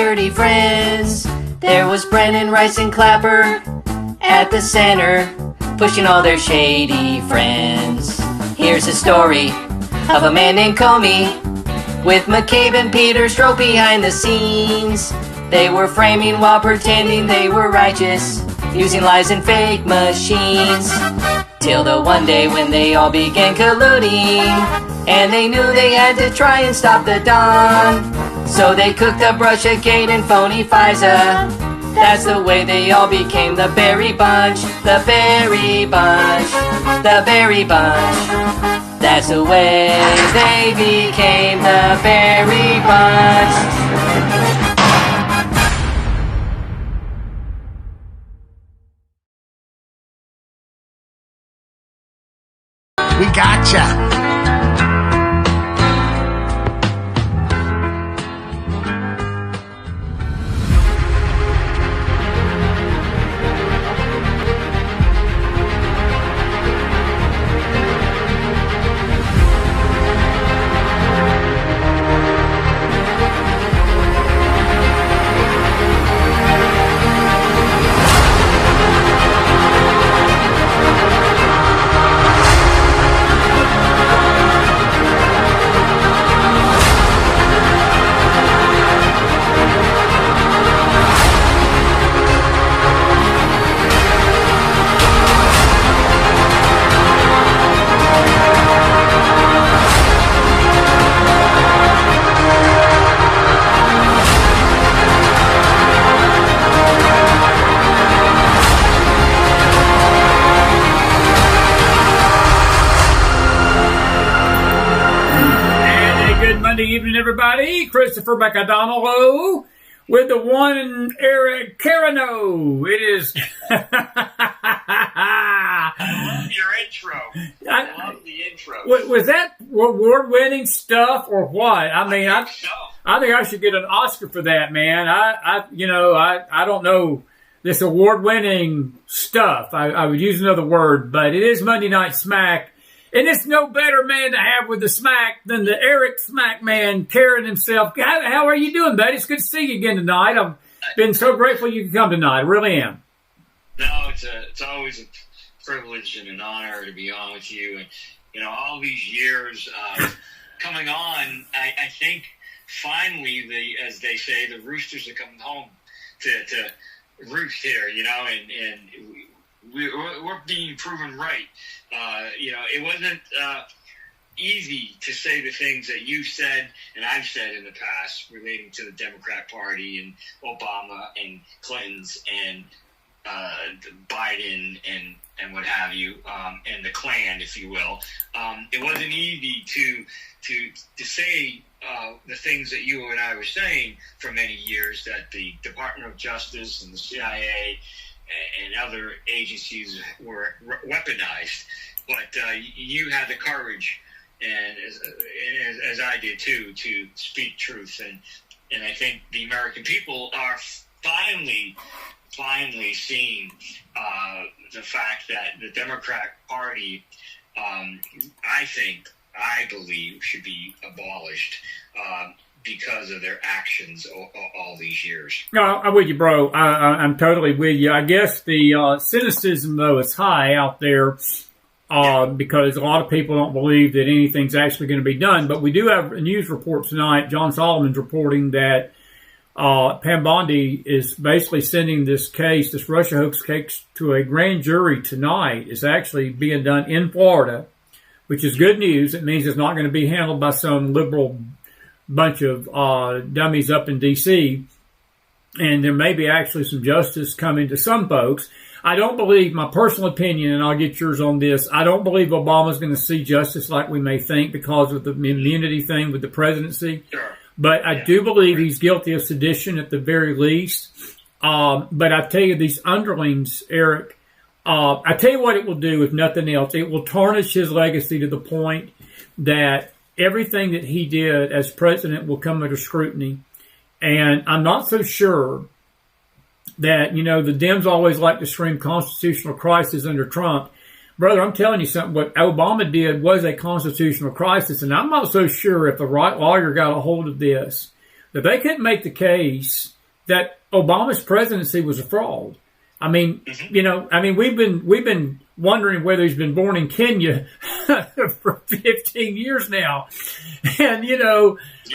dirty friends. There was Brennan, Rice, and Clapper at the center, pushing all their shady friends. Here's a story of a man named Comey, with McCabe and Peter Strzok behind the scenes. They were framing while pretending they were righteous, using lies and fake machines. Till the one day when they all began colluding, and they knew they had to try and stop the Don. So they cooked up Russiagate and phony FISA. That's the way they all became the Berry Bunch. The Berry Bunch. The Berry Bunch. That's the way they became the Berry Bunch. We gotcha. Everybody, Christopher McAdonald with the one Eric Caron. It is. I love your intro. I love the intro. Was that award-winning stuff or what? I mean, I think I should get an Oscar for that, man. I don't know this award-winning stuff. I would use another word, but it is Monday Night Smack. And it's no better man to have with the smack than the Eric Smack man, Caron himself. How are you doing, buddy? It's good to see you again tonight. I've been so grateful you could come tonight. I really am. No, it's always a privilege and an honor to be on with you. And, all these years coming on, I think finally, as they say, the roosters are coming home to roost here, and we're being proven right. It wasn't easy to say the things that you said and I've said in the past relating to the Democrat Party and Obama and Clinton's and Biden and what have you, and the Klan, if you will. It wasn't easy to say the things that you and I were saying for many years, that the Department of Justice and the CIA and other agencies were weaponized, but you had the courage, and as I did too, to speak truth, and I think the American people are finally seeing the fact that the Democrat Party, I believe, should be abolished. Because of their actions all these years. No, I'm with you, bro. I'm totally with you. I guess the cynicism, though, is high out there because a lot of people don't believe that anything's actually going to be done. But we do have a news report tonight. John Solomon's reporting that Pam Bondi is basically sending this case, this Russia hoax case, to a grand jury tonight. It's actually being done in Florida, which is good news. It means it's not going to be handled by some liberal bunch of dummies up in D.C., and there may be actually some justice coming to some folks. I don't believe, my personal opinion, and I'll get yours on this, I don't believe Obama's going to see justice like we may think because of the immunity thing with the presidency. Sure. But I do believe he's guilty of sedition at the very least. But I tell you, these underlings, Eric, I tell you what it will do, if nothing else. It will tarnish his legacy to the point that everything that he did as president will come under scrutiny. And I'm not so sure that, the Dems always like to scream constitutional crisis under Trump. Brother, I'm telling you something. What Obama did was a constitutional crisis. And I'm not so sure if the right lawyer got a hold of this, that they couldn't make the case that Obama's presidency was a fraud. I mean, we've been wondering whether he's been born in Kenya for 15 years now. And,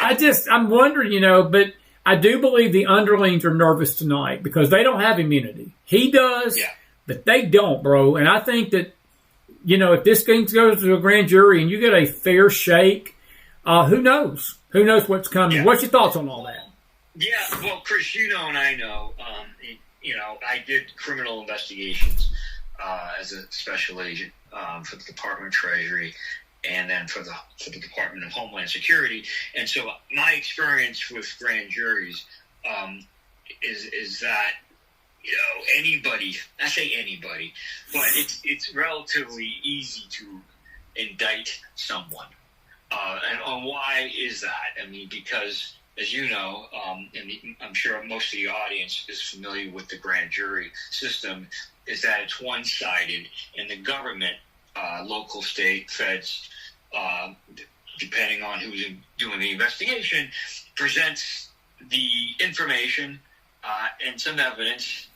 I'm wondering, but I do believe the underlings are nervous tonight because they don't have immunity. He does, but they don't, bro. And I think that, if this thing goes to a grand jury and you get a fair shake, who knows? Who knows what's coming? Yeah. What's your thoughts on all that? Yeah, well, Chris, and I know, I did criminal investigations as a special agent for the Department of Treasury and then for the Department of Homeland Security. And so my experience with grand juries is that, anybody, I say anybody, but it's relatively easy to indict someone. And why is that? I mean, because, as you know, and I'm sure most of the audience is familiar with the grand jury system, is that it's one-sided, and the government, local, state, feds, depending on who's doing the investigation, presents the information and some evidence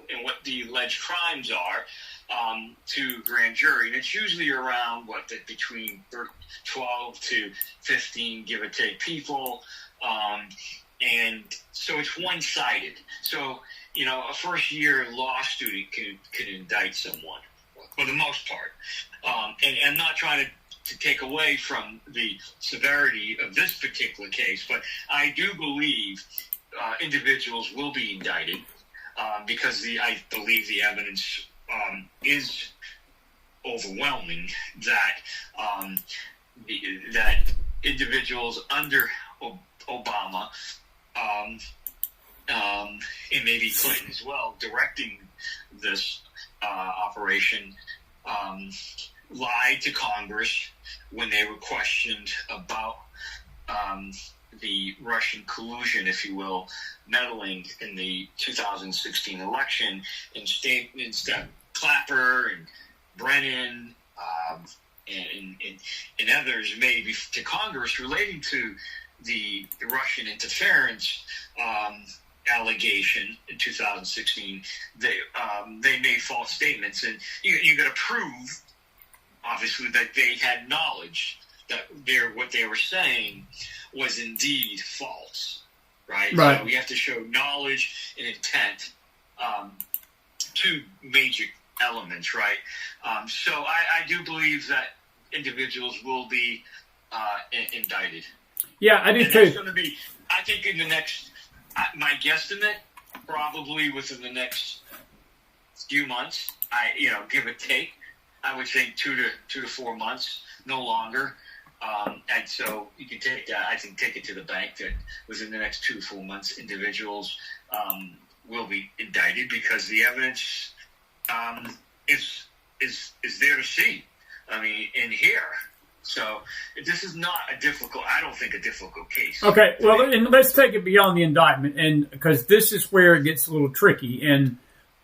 and what the alleged crimes are to grand jury. And it's usually around, between 12 to 15, give or take, people. And so it's one-sided. So, a first-year law student can indict someone for the most part. And I'm not trying to take away from the severity of this particular case, but I do believe individuals will be indicted because I believe the evidence is overwhelming that that individuals under Obama and maybe Clinton as well, directing this operation, lied to Congress when they were questioned about the Russian collusion, if you will, meddling in the 2016 election, in statements that Clapper and Brennan and others made to Congress relating to the Russian interference allegation in 2016. They made false statements, and you got to prove, obviously, that they had knowledge that what they were saying was indeed false, right? So we have to show knowledge and intent, two major elements, right? So I do believe that individuals will be indicted. Yeah, I do and too. That's going to be, I think, in the next, my guesstimate, probably within the next few months. Give or take, I would think 2 to 4 months, no longer. And so you can take that. I think take it to the bank that within the next 2 to 4 months, individuals will be indicted because the evidence is there to see. I mean, in here. So this is not I don't think a difficult case. Okay, well, and let's take it beyond the indictment, and because this is where it gets a little tricky, and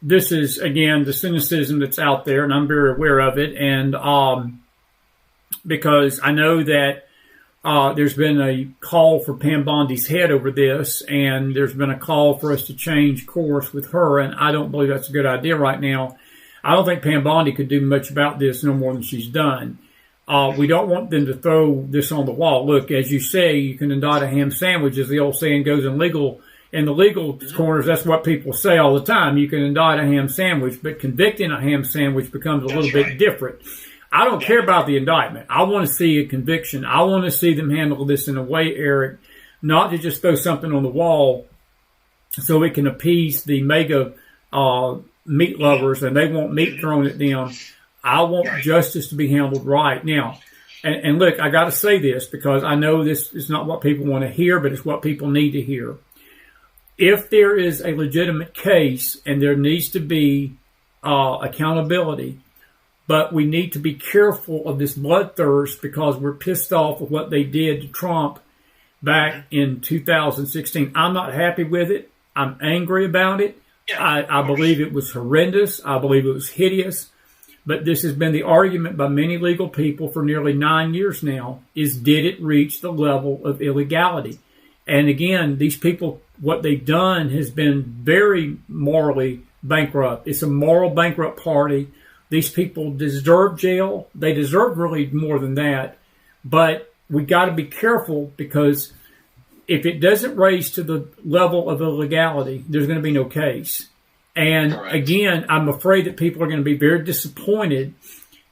this is, again, the cynicism that's out there, and I'm very aware of it, and because I know that there's been a call for Pam Bondi's head over this, and there's been a call for us to change course with her, and I don't believe that's a good idea right now. I don't think Pam Bondi could do much about this no more than she's done. We don't want them to throw this on the wall. Look, as you say, you can indict a ham sandwich, as the old saying goes in the legal corners. That's what people say all the time. You can indict a ham sandwich, but convicting a ham sandwich becomes a little bit different. I don't care about the indictment. I want to see a conviction. I want to see them handle this in a way, Eric, not to just throw something on the wall so it can appease the mega meat lovers and they want meat thrown at them. I want justice to be handled right. Now, and look, I got to say this because I know this is not what people want to hear, but it's what people need to hear. If there is a legitimate case and there needs to be accountability, but we need to be careful of this bloodthirst because we're pissed off with what they did to Trump back in 2016. I'm not happy with it. I'm angry about it. I believe it was horrendous. I believe it was hideous. But this has been the argument by many legal people for nearly 9 years now, is did it reach the level of illegality? And again, these people what they've done has been very morally bankrupt. It's a moral bankrupt party. These people deserve jail. They deserve really more than that. But we got to be careful, because if it doesn't raise to the level of illegality, there's going to be no case. And again, I'm afraid that people are going to be very disappointed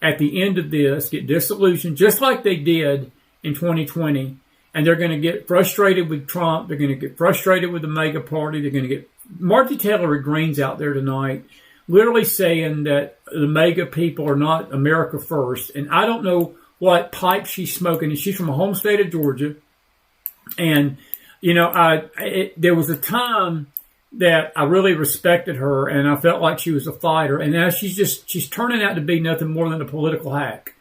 at the end of this, get disillusioned, just like they did in 2020. And they're going to get frustrated with Trump. They're going to get frustrated with the MAGA party. They're going to get Margie Taylor Greene's out there tonight, literally saying that the MAGA people are not America first. And I don't know what pipe she's smoking. And she's from a home state of Georgia. And, you know, there was a time that I really respected her, and I felt like she was a fighter. And now she's turning out to be nothing more than a political hack.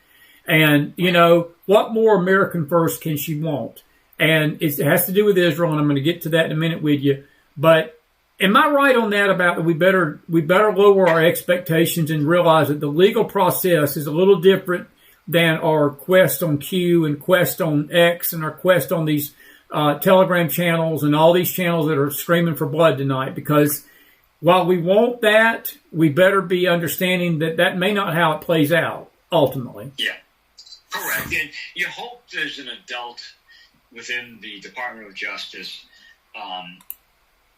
And, you know, what more American first can she want? And it has to do with Israel, and I'm going to get to that in a minute with you. But am I right on that about that we better lower our expectations and realize that the legal process is a little different than our quest on Q and quest on X and our quest on these Telegram channels and all these channels that are screaming for blood tonight? Because while we want that, we better be understanding that that may not how it plays out ultimately. Yeah, correct. And you hope there's an adult within the Department of Justice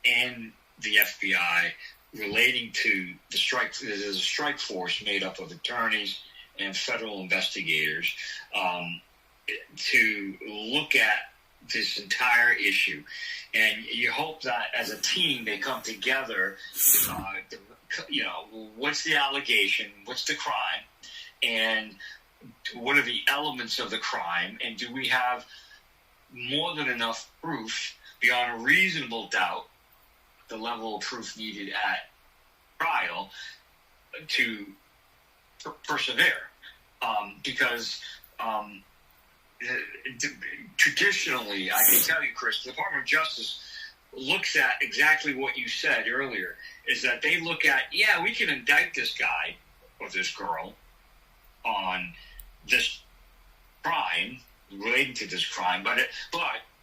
and the FBI relating to the strike. There's a strike force made up of attorneys and federal investigators to look at this entire issue. And you hope that as a team they come together, you know, what's the allegation, what's the crime, and what are the elements of the crime, and do we have more than enough proof beyond a reasonable doubt, the level of proof needed at trial, to persevere. Because traditionally, I can tell you, Chris, the Department of Justice looks at exactly what you said earlier, is that they look at, yeah, we can indict this guy or this girl on this crime, relating to this crime, but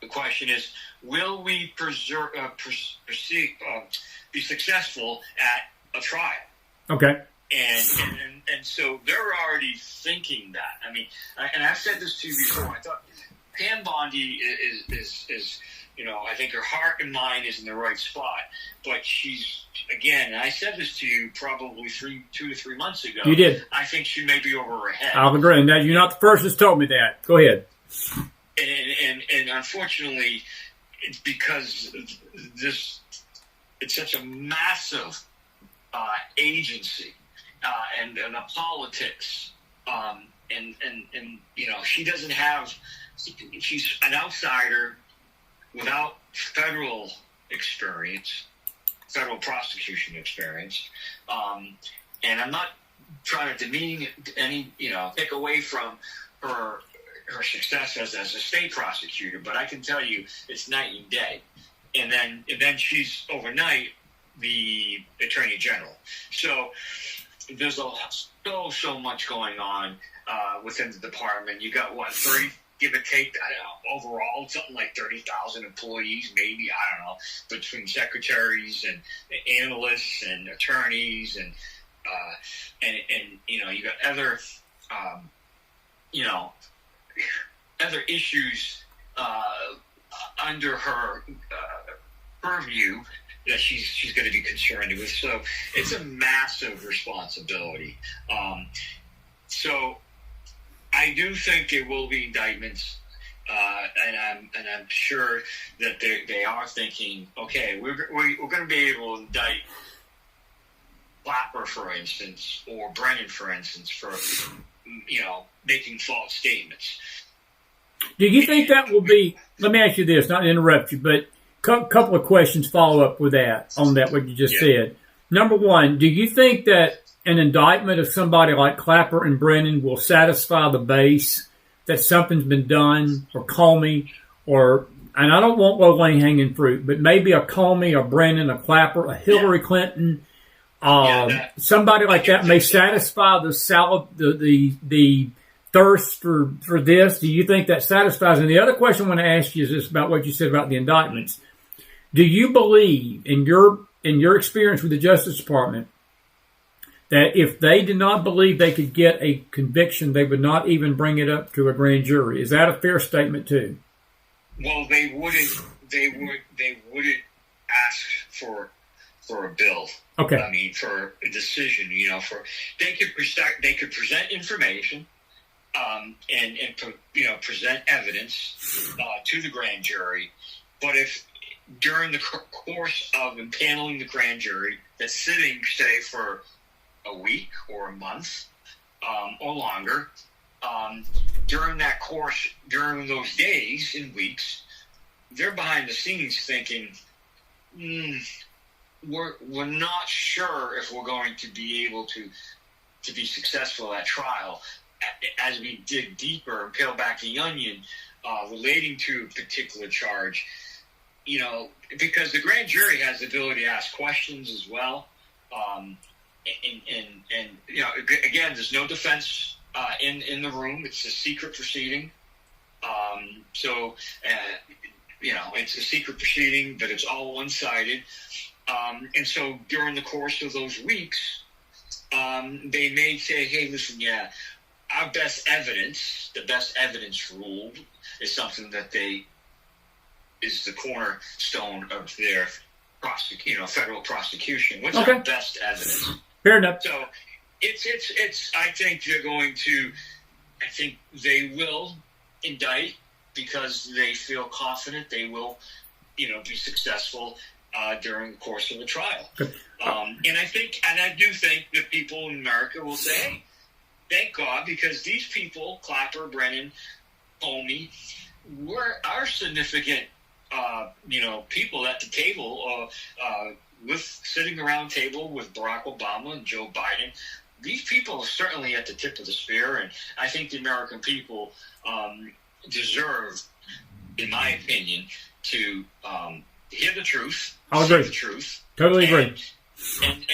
the question is, will we be successful at a trial? Okay. And so they're already thinking that. I mean, and I've said this to you before. I thought Pam Bondi is you know, I think her heart and mind is in the right spot, but she's, again, and I said this to you probably 2 to 3 months ago. You did. I think she may be over her head. I'll agree. Now, you're not the first that's told me that. Go ahead. And unfortunately, it's because it's such a massive agency and a politics, and you know, she doesn't have. She's an outsider without federal experience, federal prosecution experience, and I'm not trying to demean any, you know, take away from her success as a state prosecutor, but I can tell you it's night and day. And then she's overnight the attorney general. So there's so much going on within the department. You got what, 30, give or take, I don't know, overall something like 30,000 employees, maybe, I don't know, between secretaries and analysts and attorneys and you know, you got other you know, other issues under her purview that she's going to be concerned with. So it's a massive responsibility. So I do think there will be indictments, and I'm sure that they are thinking, okay, we're going to be able to indict Clapper, for instance, or Brennan, for instance, for, you know, making false statements. Do you think that will be, let me ask you this, not to interrupt you, but a couple of questions follow up with that, on that, what you just said. Number one, do you think that an indictment of somebody like Clapper and Brennan will satisfy the base that something's been done, or Comey, or, and I don't want low-hanging hanging fruit, but maybe a Comey, a Brennan, a Clapper, a Hillary Clinton, somebody like that may satisfy the thirst for this? Do you think that satisfies? And the other question I want to ask you is this about what you said about the indictments. Do you believe, in your experience with the Justice Department, that if they did not believe they could get a conviction, they would not even bring it up to a grand jury? Is that a fair statement too? Well, they wouldn't. They wouldn't ask for a bill. Okay. I mean, for a decision. They could present information, and present evidence to the grand jury. But if during the course of impaneling the grand jury, that's sitting, say, for a week or a month or longer, during that course, during those days and weeks, they're behind the scenes thinking, we're not sure if we're going to be able to be successful at trial. As we dig deeper and peel back the onion relating to a particular charge, because the grand jury has the ability to ask questions as well. And again, there's no defense in the room. It's a secret proceeding. It's a secret proceeding, but it's all one-sided. And so during the course of those weeks, they may say, hey, listen, our best evidence, the best evidence rule is something that is the cornerstone of their federal prosecution. What's our best evidence? Fair enough. So it's I think they will indict because they feel confident they will, be successful during the course of the trial. And I do think that people in America will say, hey, thank God, because these people, Clapper, Brennan, Comey, are significant, people at the table, sitting around table with Barack Obama and Joe Biden. These people are certainly at the tip of the spear, and I think the American people deserve, in my opinion, to hear the truth. I'll agree. The truth. Totally agree. And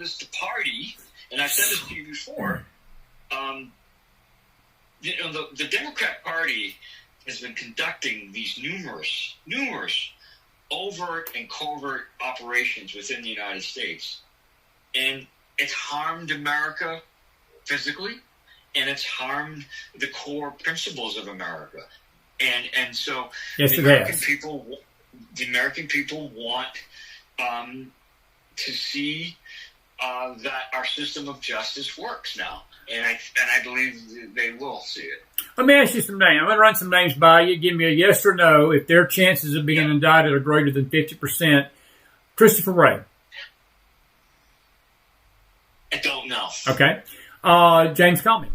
this the party, and I've said this to you before. The Democrat Party has been conducting these numerous overt and covert operations within the United States, and it's harmed America physically, and it's harmed the core principles of America, and so yes, the American people want to see that our system of justice works now. And I believe they will see it. Let me ask you some names. I'm going to run some names by you. Give me a yes or no if their chances of being indicted are greater than 50%. Christopher Wray. I don't know. Okay. James Comey.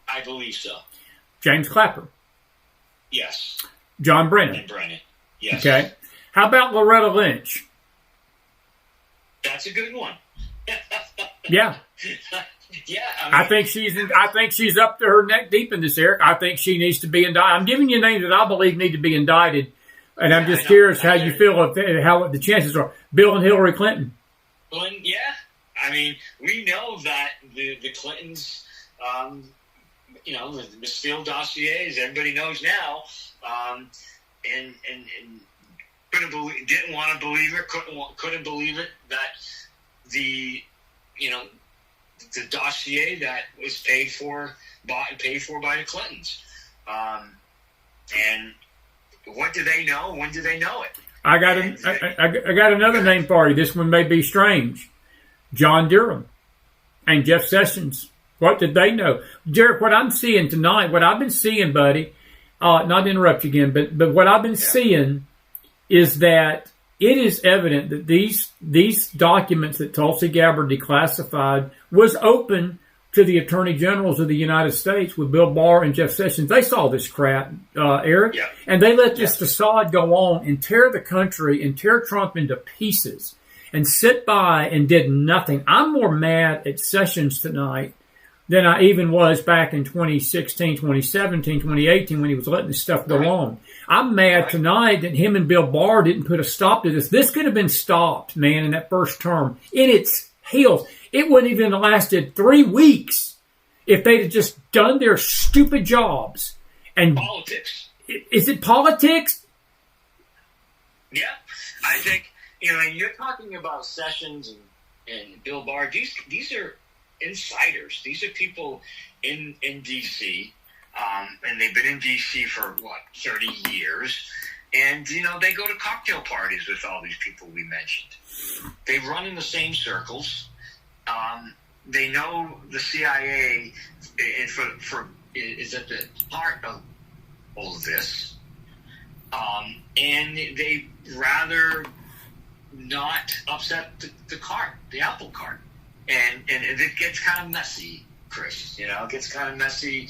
I believe so. James Clapper. Yes. John Brennan. And Brennan. Yes. Okay. How about Loretta Lynch? That's a good one. Yeah. Yeah, I think she's up to her neck deep in this, Eric. I think she needs to be indicted. I'm giving you names that I believe need to be indicted, and I'm just curious how you feel how the chances are. Bill and Hillary Clinton. Yeah. I mean, we know that the Clintons, the Steele dossiers, everybody knows now, and didn't want to believe it, couldn't believe it that the dossier that was bought and paid for by the Clintons. And what do they know? When do they know it? I got another name for you. This one may be strange. John Durham and Jeff Sessions. What did they know? Derek, what I'm seeing tonight, what I've been seeing, buddy, not to interrupt you again, but what I've been seeing is that it is evident that these documents that Tulsi Gabbard declassified was open to the attorney generals of the United States with Bill Barr and Jeff Sessions. They saw this crap, Eric, and they let this facade go on and tear the country and tear Trump into pieces and sit by and did nothing. I'm more mad at Sessions tonight than I even was back in 2016, 2017, 2018 when he was letting this stuff go on. I'm mad tonight that him and Bill Barr didn't put a stop to this. This could have been stopped, man, in that first term. In its heels. It wouldn't even have lasted 3 weeks if they'd have just done their stupid jobs. And politics. Is it politics? Yeah. I think, you're talking about Sessions and Bill Barr. These are insiders. These are people in D.C., and they've been in D.C. for, 30 years. And, they go to cocktail parties with all these people we mentioned. They run in the same circles. They know the CIA is at the heart of all of this. And they rather not upset the cart, the apple cart. And it gets kind of messy, Chris. It gets kind of messy,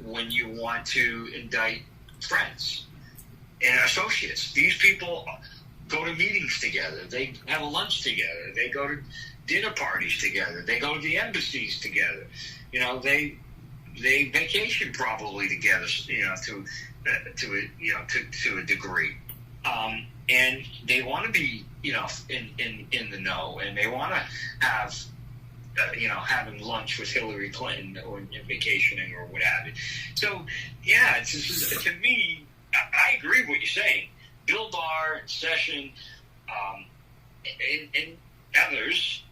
when you want to indict friends and associates. These people go to meetings together. They have a lunch together. They go to dinner parties together. They go to the embassies together. They vacation probably together. To a degree. And they want to be, in the know, and they want to have, having lunch with Hillary Clinton or vacationing or what have you. So, yeah, it's to me, I agree with what you're saying. Bill Barr, Session, and others.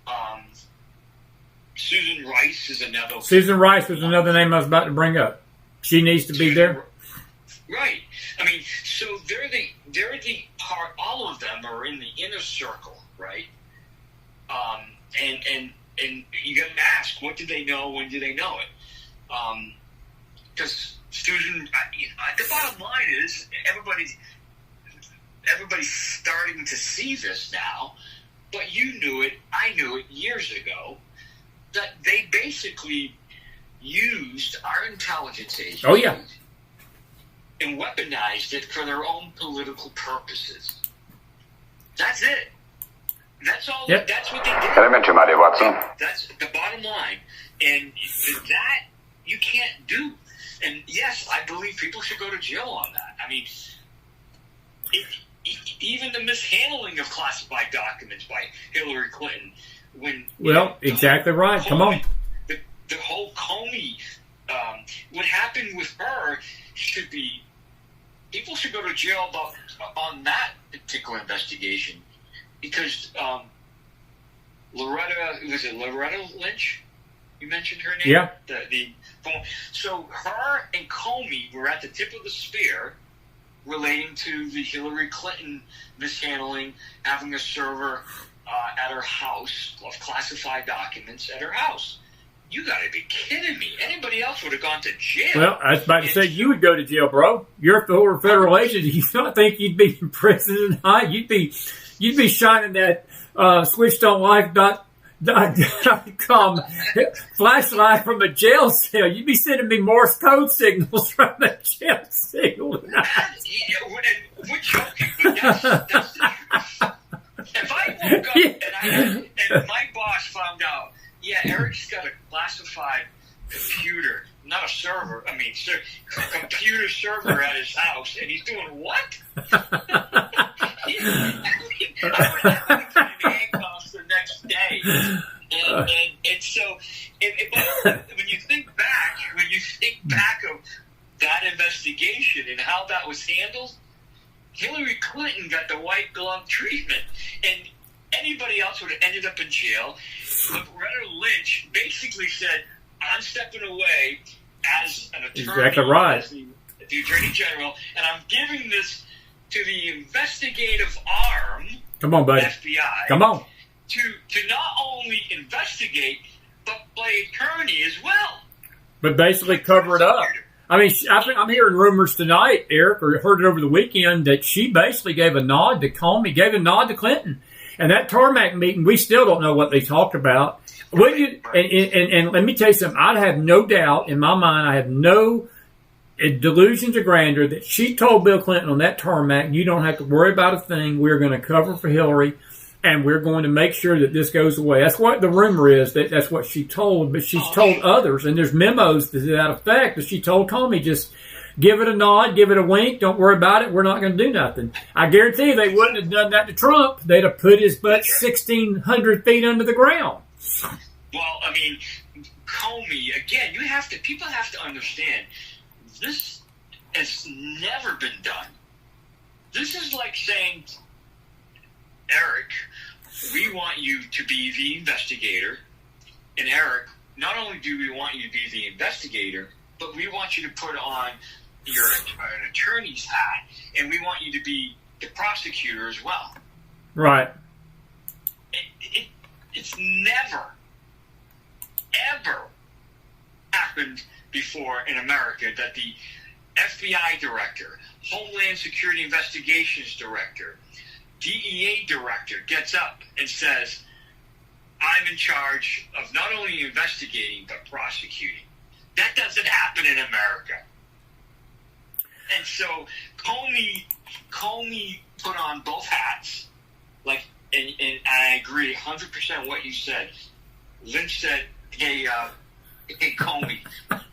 Susan Rice is another. Susan Rice was another name I was about to bring up. She needs to be there. Right. I mean, so they're the part. All of them are in the inner circle, right? And you got to ask, what did they know? When did they know it? Because Susan, the bottom line is everybody's starting to see this now. But you knew it. I knew it years ago. That they basically used our intelligence agencies. Oh yeah. And weaponized it for their own political purposes. That's it. That's all. Yep. That's what they did. Elementary, my dear Watson. That's the bottom line. And that you can't do. And yes, I believe people should go to jail on that. I mean, even the mishandling of classified documents by Hillary Clinton. Exactly right. Come on. The whole Comey, what happened with her should be. People should go to jail on that particular investigation because Loretta Lynch? You mentioned her name? Yeah. So her and Comey were at the tip of the spear relating to the Hillary Clinton mishandling, having a server at her house of classified documents at her house. You got to be kidding me. Anybody else would have gone to jail. Well, I was about to say, you would go to jail, bro. You're a former federal agent. You don't think you'd be in prison tonight? You'd be shining that switchedonlife.com flashlight from a jail cell. You'd be sending me Morse code signals from a jail cell tonight. We're joking, but that's if I woke up and my boss found out, yeah, Eric's got a classified computer, not a server. I mean, computer server at his house, and he's doing what? I would put him in handcuffs the next day. And so, when you think back of that investigation and how that was handled, Hillary Clinton got the white glove treatment, and anybody else would have ended up in jail. Loretta Lynch basically said, I'm stepping away as an attorney, exactly right. as the Attorney General, and I'm giving this to the investigative arm, come on, buddy. FBI, come on, to not only investigate, but play attorney as well. But basically cover it up. I mean, I'm hearing rumors tonight, Eric, or heard it over the weekend, that she basically gave a nod to Comey, gave a nod to Clinton. And that tarmac meeting, we still don't know what they talked about. And let me tell you something. I have no doubt in my mind, I have no delusions of grandeur that she told Bill Clinton on that tarmac, you don't have to worry about a thing. We're going to cover for Hillary, and we're going to make sure that this goes away. That's what the rumor is, that's what she told. But she's told others, and there's memos to that effect that she told Comey, just give it a nod, give it a wink, don't worry about it, we're not going to do nothing. I guarantee you they wouldn't have done that to Trump. They'd have put his butt 1,600 feet under the ground. Well, I mean, Comey, again, people have to understand, this has never been done. This is like saying Eric, we want you to be the investigator. And Eric, not only do we want you to be the investigator, but we want you to put on an attorney's hat, and we want you to be the prosecutor as well. Right. It's never, ever happened before in America that the FBI director, Homeland Security Investigations director, DEA director gets up and says, I'm in charge of not only investigating but prosecuting. That doesn't happen in America. And so Comey put on both hats. And I agree 100% what you said. Lynch said, hey, Comey,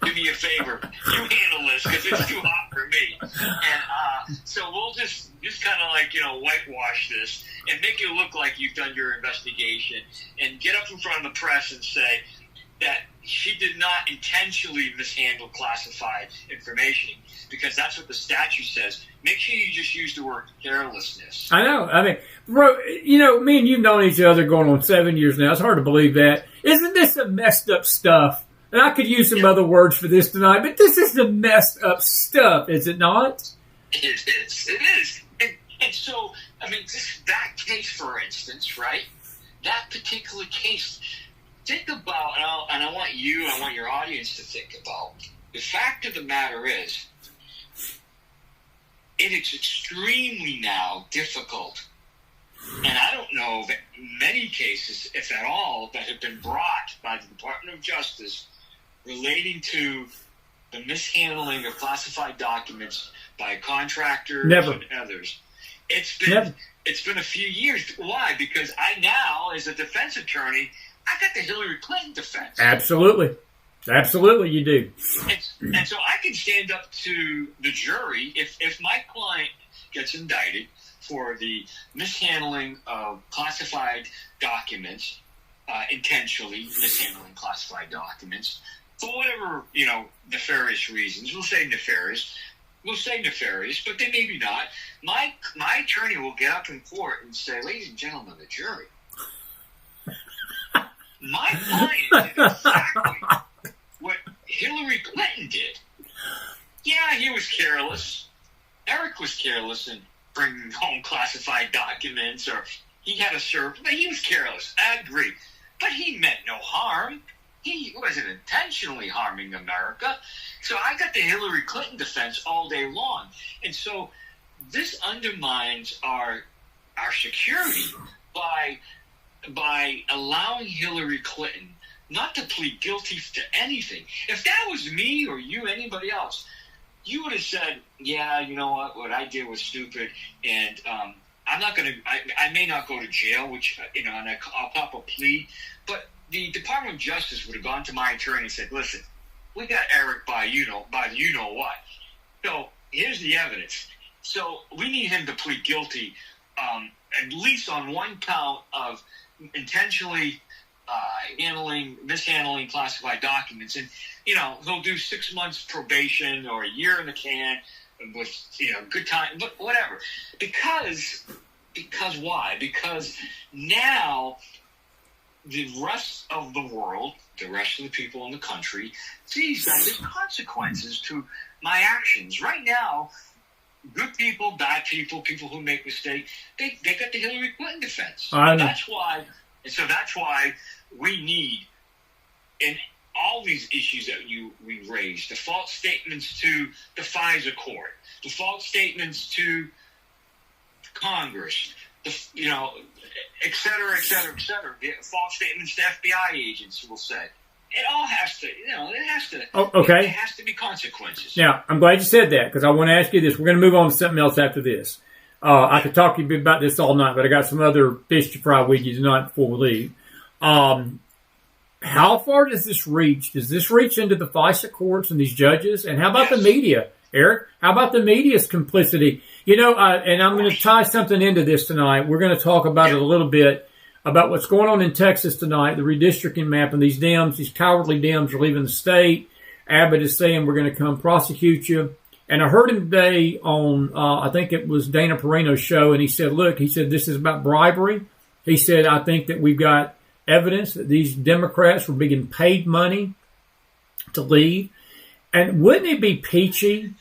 do me a favor. You handle this because it's too hot for me. And so we'll just kind of whitewash this and make it look like you've done your investigation and get up in front of the press and say that she did not intentionally mishandle classified information, because that's what the statute says. Make sure you just use the word carelessness. I know. I mean, bro, me and you've known each other going on 7 years now. It's hard to believe that. Isn't this some messed up stuff? And I could use some other words for this tonight, but this is the messed up stuff, is it not? It is. It is. And so, I mean, that case, for instance, right? That particular case, think about, and I want your audience to think about, the fact of the matter is, it is extremely now difficult, and I don't know of many cases, if at all, that have been brought by the Department of Justice relating to the mishandling of classified documents by contractors and others. It's been a few years. Why? Because I now, as a defense attorney, I got the Hillary Clinton defense. Absolutely. Absolutely, you do. And so I can stand up to the jury if my client gets indicted for the mishandling of classified documents, intentionally mishandling classified documents, for whatever, nefarious reasons. We'll say nefarious, but they maybe not. My attorney will get up in court and say, ladies and gentlemen of the jury, my client did exactly what Hillary Clinton did. Yeah, he was careless. Eric was careless in bringing home classified documents, or he had a server, but he was careless. I agree. But he meant no harm. He wasn't intentionally harming America. So I got the Hillary Clinton defense all day long. And so this undermines our security by allowing Hillary Clinton not to plead guilty to anything. If that was me or you, anybody else, you would have said, yeah, you know what I did was stupid, and I'm not going to, I may not go to jail, which, and I'll pop a plea, but the Department of Justice would have gone to my attorney and said, listen, we got Eric by you know what. So here's the evidence. So we need him to plead guilty, at least on one count of intentionally mishandling classified documents, and he'll do 6 months probation or a year in the can with good time, but whatever. Because why? Because now the rest of the world, the rest of the people in the country, sees that there's consequences to my actions. Right now, good people, bad people, people who make mistakes, they got the Hillary Clinton defense. That's why we need, in all these issues that we raised, the false statements to the FISA court, the false statements to Congress, et cetera, et cetera, et cetera, the false statements to FBI agents will say. It all has to, it has to be consequences. Now, I'm glad you said that, because I want to ask you this. We're going to move on to something else after this. I could talk to you about this all night, but I got some other fish to fry with you tonight before we leave. How far does this reach? Does this reach into the FISA courts and these judges? And how about the media, Eric? How about the media's complicity? And I'm going to tie something into this tonight. We're going to talk about it a little bit, about what's going on in Texas tonight, the redistricting map, and these cowardly Dems are leaving the state. Abbott is saying we're going to come prosecute you. And I heard him today on, I think it was Dana Perino's show, and he said, look, he said, this is about bribery. He said, I think that we've got evidence that these Democrats were being paid money to leave. And wouldn't it be peachy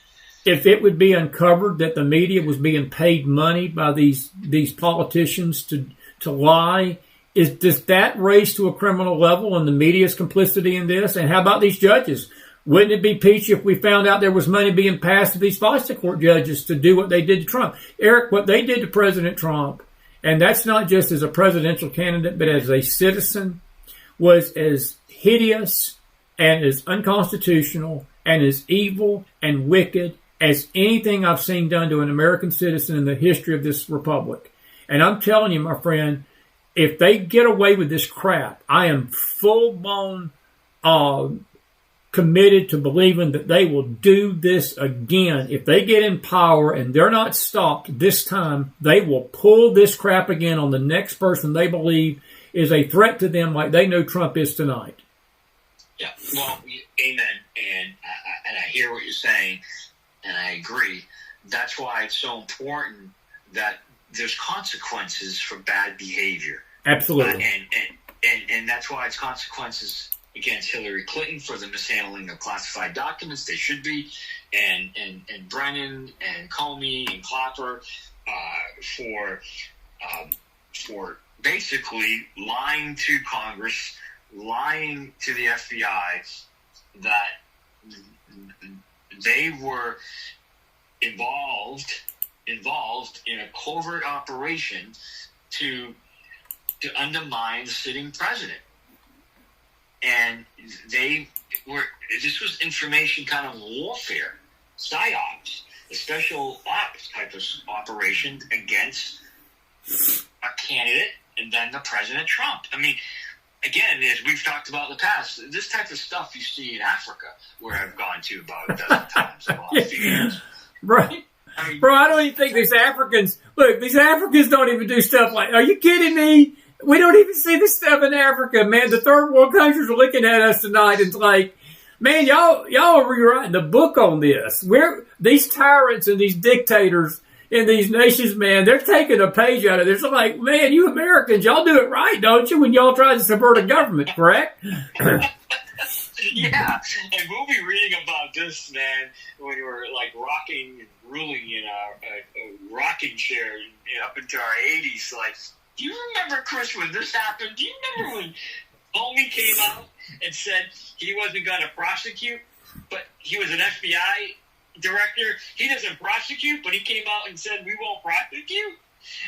if it would be uncovered that the media was being paid money by these politicians to lie? Does that raise to a criminal level and the media's complicity in this? And how about these judges? Wouldn't it be peachy if we found out there was money being passed to these FISA court judges to do what they did to Trump? Eric, what they did to President Trump, and that's not just as a presidential candidate, but as a citizen, was as hideous and as unconstitutional and as evil and wicked as anything I've seen done to an American citizen in the history of this republic. And I'm telling you, my friend, if they get away with this crap, I am full-blown committed to believing that they will do this again. If they get in power and they're not stopped this time, they will pull this crap again on the next person they believe is a threat to them like they know Trump is tonight. Yeah, well, amen. And I hear what you're saying, and I agree. That's why it's so important that there's consequences for bad behavior. Absolutely. And that's why it's consequences against Hillary Clinton for the mishandling of classified documents. They should be. And Brennan and Comey and Clapper for basically lying to Congress, lying to the FBI that they were involved in a covert operation to undermine the sitting president. And this was information kind of warfare, psyops, a special ops type of operation against a candidate and then the President Trump. I mean, again, as we've talked about in the past, this type of stuff you see in Africa, where I've gone to about a dozen times in the last few years. Right. I mean, Bro, I don't even think these Africans don't even do stuff like, are you kidding me? We don't even see this stuff in Africa, man. The third world countries are looking at us tonight and it's like, man, y'all are rewriting the book on this. These tyrants and these dictators in these nations, man, they're taking a page out of this. They're like, man, you Americans, y'all do it right, don't you, when y'all try to subvert a government, correct? Yeah, and we'll be reading about this, man, when we're like rocking and ruling in a rocking chair up into our 80s. Like, do you remember, Chris, when this happened? Do you remember when Comey came out and said he wasn't going to prosecute, but he was an FBI director? He doesn't prosecute, but he came out and said we won't prosecute.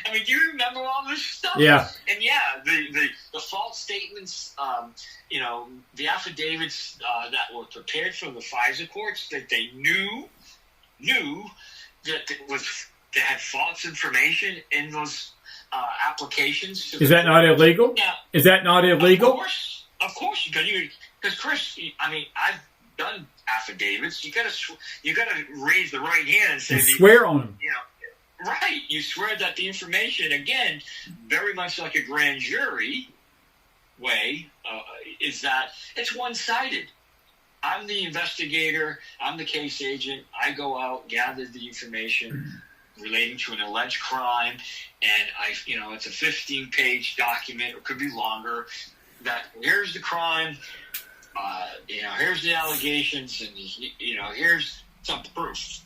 I mean, do you remember all this stuff? Yeah. And yeah, the false statements, the affidavits that were prepared from the FISA courts that they knew that they had false information in those applications. Is that not illegal? Yeah. Is that not illegal? Of course, because Chris, I mean, I've done affidavits. You gotta raise the right hand and say, and swear on them. Right. You swear that the information, again, very much like a grand jury way, is that it's one-sided. I'm the investigator. I'm the case agent. I go out, gather the information relating to an alleged crime, and it's a 15-page document, or could be longer, that here's the crime, here's the allegations, and, here's some proof.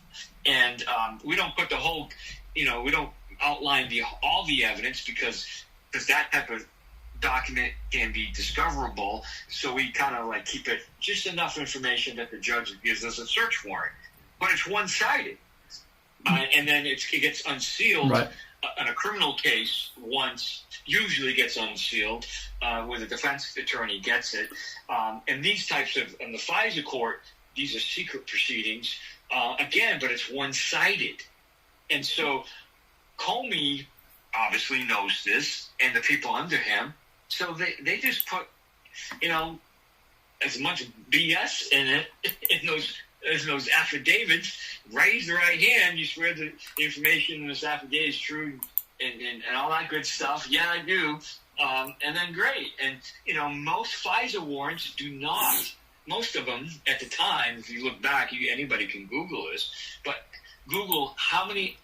And we don't put the whole, we don't outline all the evidence because that type of document can be discoverable. So we kind of like keep it just enough information that the judge gives us a search warrant. But it's one-sided. And then it gets unsealed. Right. In a criminal case, usually gets unsealed when the defense attorney gets it. And these types of, in the FISA court, these are secret proceedings. Again, but it's one-sided. And so Comey obviously knows this, and the people under him. So they just put, as much BS in it, in those affidavits. Raise the right hand. You swear the information in this affidavit is true and all that good stuff. Yeah, I do. And then great. And, most FISA warrants do not. most of them at the time, if you look back, anybody can Google this, but Google how many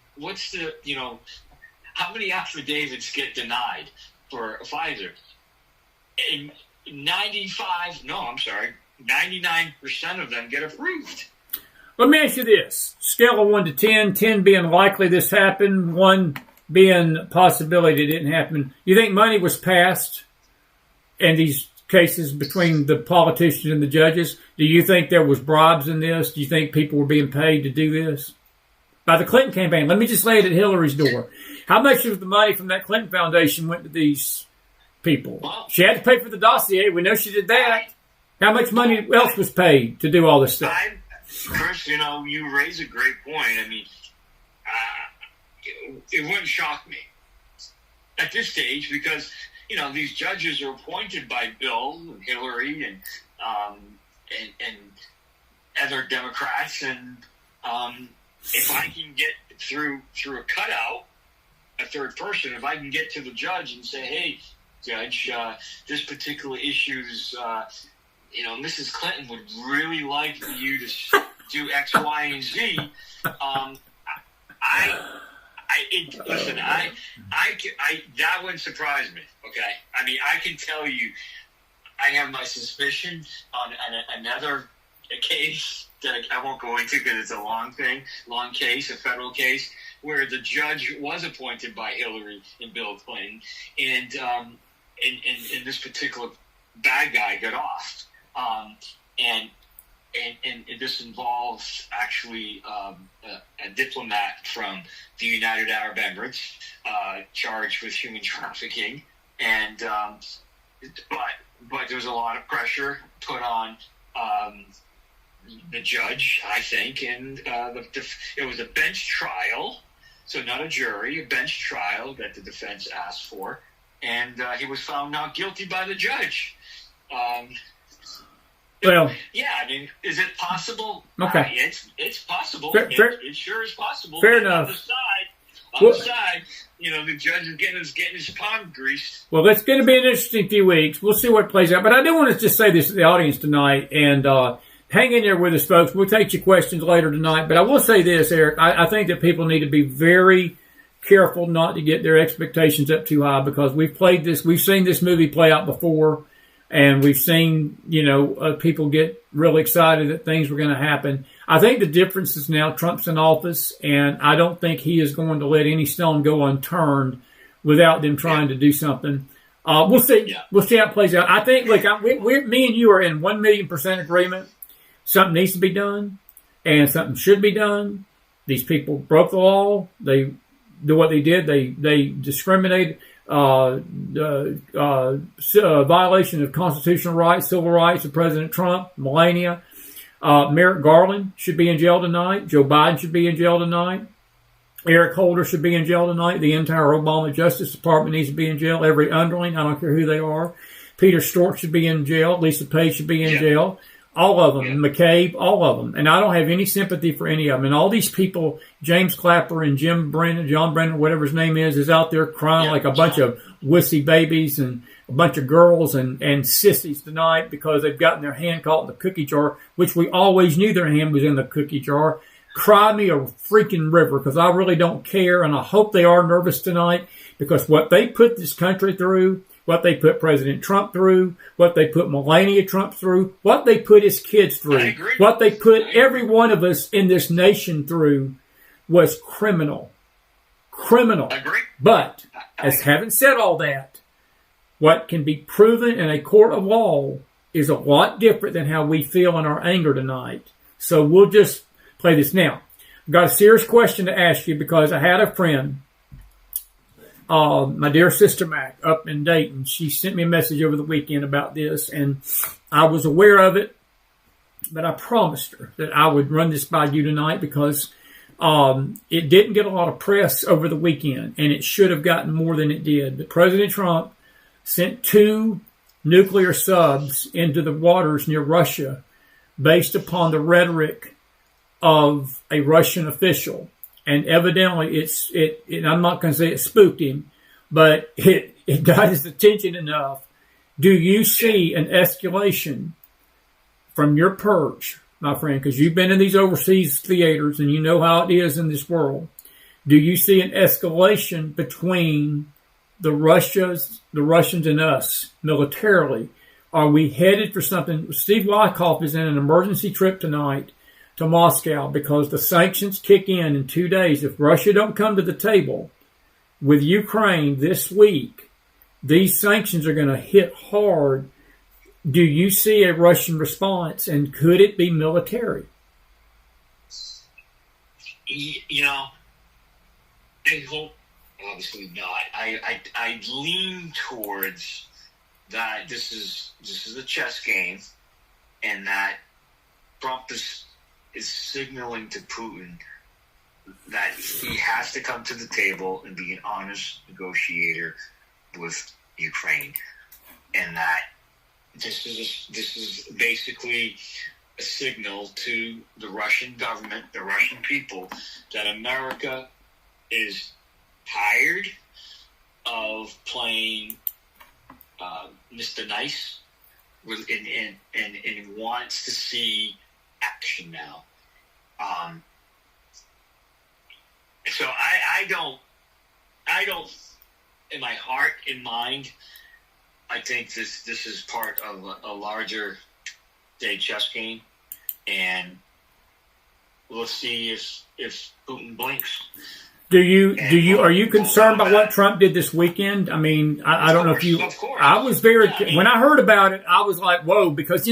affidavits get denied for Pfizer. And 99% of them get approved. Let me ask you this. Scale of 1 to 10, 10 being likely this happened, 1 being a possibility it didn't happen. You think money was passed in these cases between the politicians and the judges? Do you think there was bribes in this? Do you think people were being paid to do this? By the Clinton campaign. Let me just lay it at Hillary's door. How much of the money from that Clinton Foundation went to these people? Well, She had to pay for the dossier. We know she did that. How much money else was paid to do all this stuff? Chris, you raise a great point. I mean, it wouldn't shock me at this stage because, these judges are appointed by Bill and Hillary and other Democrats. And if I can get through a cutout, a third person, if I can get to the judge and say, hey, Judge, this particular issue is, Mrs. Clinton would really like you to do X, Y, and Z. That wouldn't surprise me. Okay, I mean, I can tell you, I have my suspicion on another case that I won't go into because it's a long case, a federal case, where the judge was appointed by Hillary and Bill Clinton, and this particular bad guy got off, and this involves actually a diplomat from the United Arab Emirates charged with human trafficking, and but there was a lot of pressure put on the judge, I think, and it was a bench trial, so not a jury, a bench trial that the defense asked for, and he was found not guilty by the judge. Well, yeah, I mean, is it possible? Okay, it's possible. It sure is possible. Fair enough. On the side, the judge is getting his palm greased. Well, it's going to be an interesting few weeks. We'll see what plays out. But I do want to just say this to the audience tonight, and hang in there with us, folks. We'll take your questions later tonight. But I will say this, Eric. I think that people need to be very careful not to get their expectations up too high, because we've seen this movie play out before. And we've seen, people get really excited that things were going to happen. I think the difference is now Trump's in office, and I don't think he is going to let any stone go unturned without them trying to do something. We'll see. Yeah. We'll see how it plays out. I think, look, me and you are in 1,000,000% agreement. Something needs to be done, and something should be done. These people broke the law. They do what they did. They discriminated. Violation of constitutional rights, civil rights of President Trump, Melania. Merrick Garland should be in jail tonight. Joe Biden should be in jail tonight. Eric Holder should be in jail tonight. The entire Obama Justice Department needs to be in jail. Every underling, I don't care who they are. Peter Strzok should be in jail. Lisa Page should be in jail. All of them. Yeah. McCabe, all of them. And I don't have any sympathy for any of them. And all these people, James Clapper and John Brennan, whatever his name is out there crying like a bunch of wussy babies and a bunch of girls and sissies tonight because they've gotten their hand caught in the cookie jar, which we always knew their hand was in the cookie jar. Cry me a freaking river, because I really don't care. And I hope they are nervous tonight, because what they put this country through, what they put President Trump through, what they put Melania Trump through, what they put his kids through, what they put every one of us in this nation through was criminal. Criminal. But, as having said all that, what can be proven in a court of law is a lot different than how we feel in our anger tonight. So we'll just play this now. I've got a serious question to ask you, because I had a friend, my dear sister Mac up in Dayton. She sent me a message over the weekend about this, and I was aware of it, but I promised her that I would run this by you tonight, because it didn't get a lot of press over the weekend, and it should have gotten more than it did. But President Trump sent 2 nuclear subs into the waters near Russia based upon the rhetoric of a Russian official. And evidently, I'm not going to say it spooked him, but it got his attention enough. Do you see an escalation from your perch, my friend, because you've been in these overseas theaters and you know how it is in this world, do you see an escalation between the Russians and us militarily? Are we headed for something? Steve Wyckoff is in an emergency trip tonight to Moscow because the sanctions kick in 2 days. If Russia don't come to the table with Ukraine this week, these sanctions are going to hit hard. Do you see a Russian response, and could it be military? You know, I hope, obviously not. I lean towards that this is a chess game, and that Trump is signaling to Putin that he has to come to the table and be an honest negotiator with Ukraine, and that this is basically a signal to the Russian government, the Russian people, that America is tired of playing Mr. Nice, and wants to see action now. So I don't, in my heart, in mind, I think this is part of a larger, say, chess game, and we'll see if Putin blinks. Are you concerned by what Trump did this weekend? I mean, I don't know if you. Of course. I was when I heard about it, I was like, whoa, because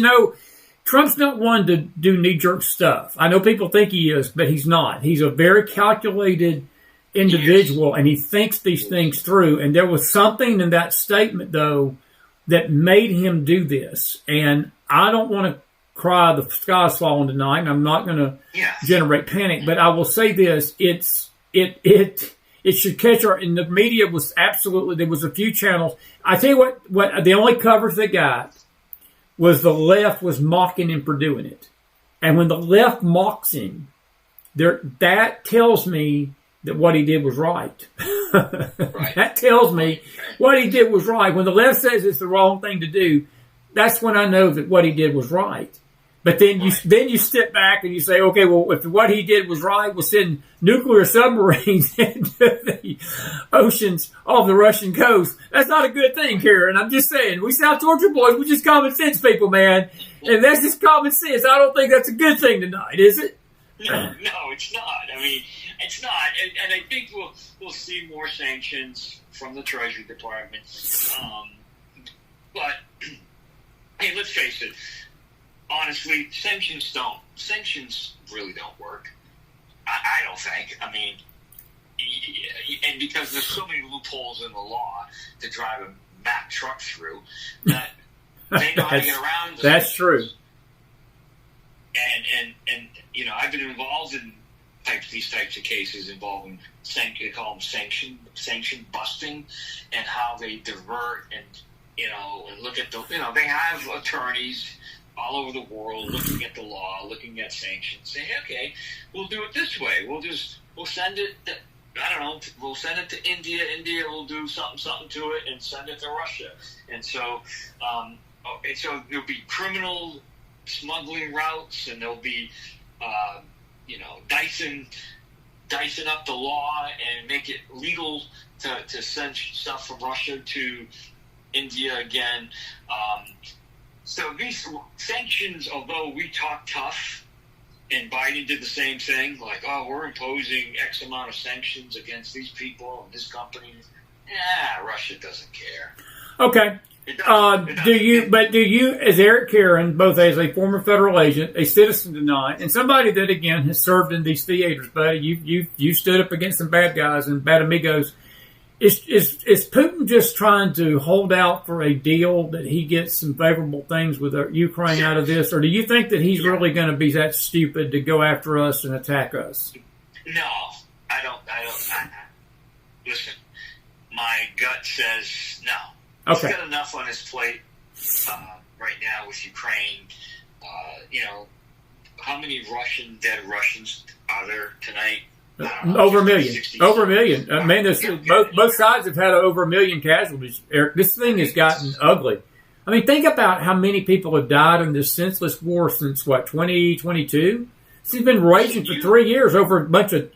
Trump's not one to do knee-jerk stuff. I know people think he is, but he's not. He's a very calculated individual, and he thinks these things through. And there was something in that statement, though, that made him do this. And I don't want to cry the sky's falling tonight, and I'm not going to generate panic. But I will say this: it should catch our. And the media was absolutely. There was a few channels. I tell you what the only coverage they got was the left was mocking him for doing it. And when the left mocks him, that tells me that what he did was right. Right. That tells me what he did was right. When the left says it's the wrong thing to do, that's when I know that what he did was right. But then you step back and you say, okay, well, if what he did was right, we'll send nuclear submarines into the oceans off the Russian coast. That's not a good thing, Caron. I'm just saying, we South Georgia boys, we're just common sense people, man. And that's just common sense. I don't think that's a good thing tonight, is it? No, it's not. I mean, it's not. And I think we'll see more sanctions from the Treasury Department. But, hey, let's face it. Honestly, sanctions really don't work. I don't think. I mean, and because there's so many loopholes in the law to drive a Mack truck through, that they know how to get around. That's true. And I've been involved in these types of cases involving they call them sanction busting, and how they divert and look at they have attorneys all over the world looking at the law, looking at sanctions, saying, okay, we'll do it this way. We'll send it to, we'll send it to India. India will do something to it and send it to Russia. And so there'll be criminal smuggling routes, and there'll be, dicing up the law and make it legal to send stuff from Russia to India again. So these sanctions, although we talk tough, and Biden did the same thing, like, oh, we're imposing X amount of sanctions against these people and this company. Russia doesn't care. Okay. Do you, as Eric Caron, both as a former federal agent, a citizen tonight, and somebody that, again, has served in these theaters, buddy, you stood up against some bad guys and bad amigos. Is Putin just trying to hold out for a deal that he gets some favorable things with Ukraine out of this, or do you think that he's really going to be that stupid to go after us and attack us? No, I don't. Listen, my gut says no. Okay. He's got enough on his plate right now with Ukraine. How many dead Russians are there tonight? Over a million. Man, both sides have had over 1 million casualties. Eric, this thing has gotten ugly. I mean, think about how many people have died in this senseless war since, 2022? It's been raging for 3 years over a bunch of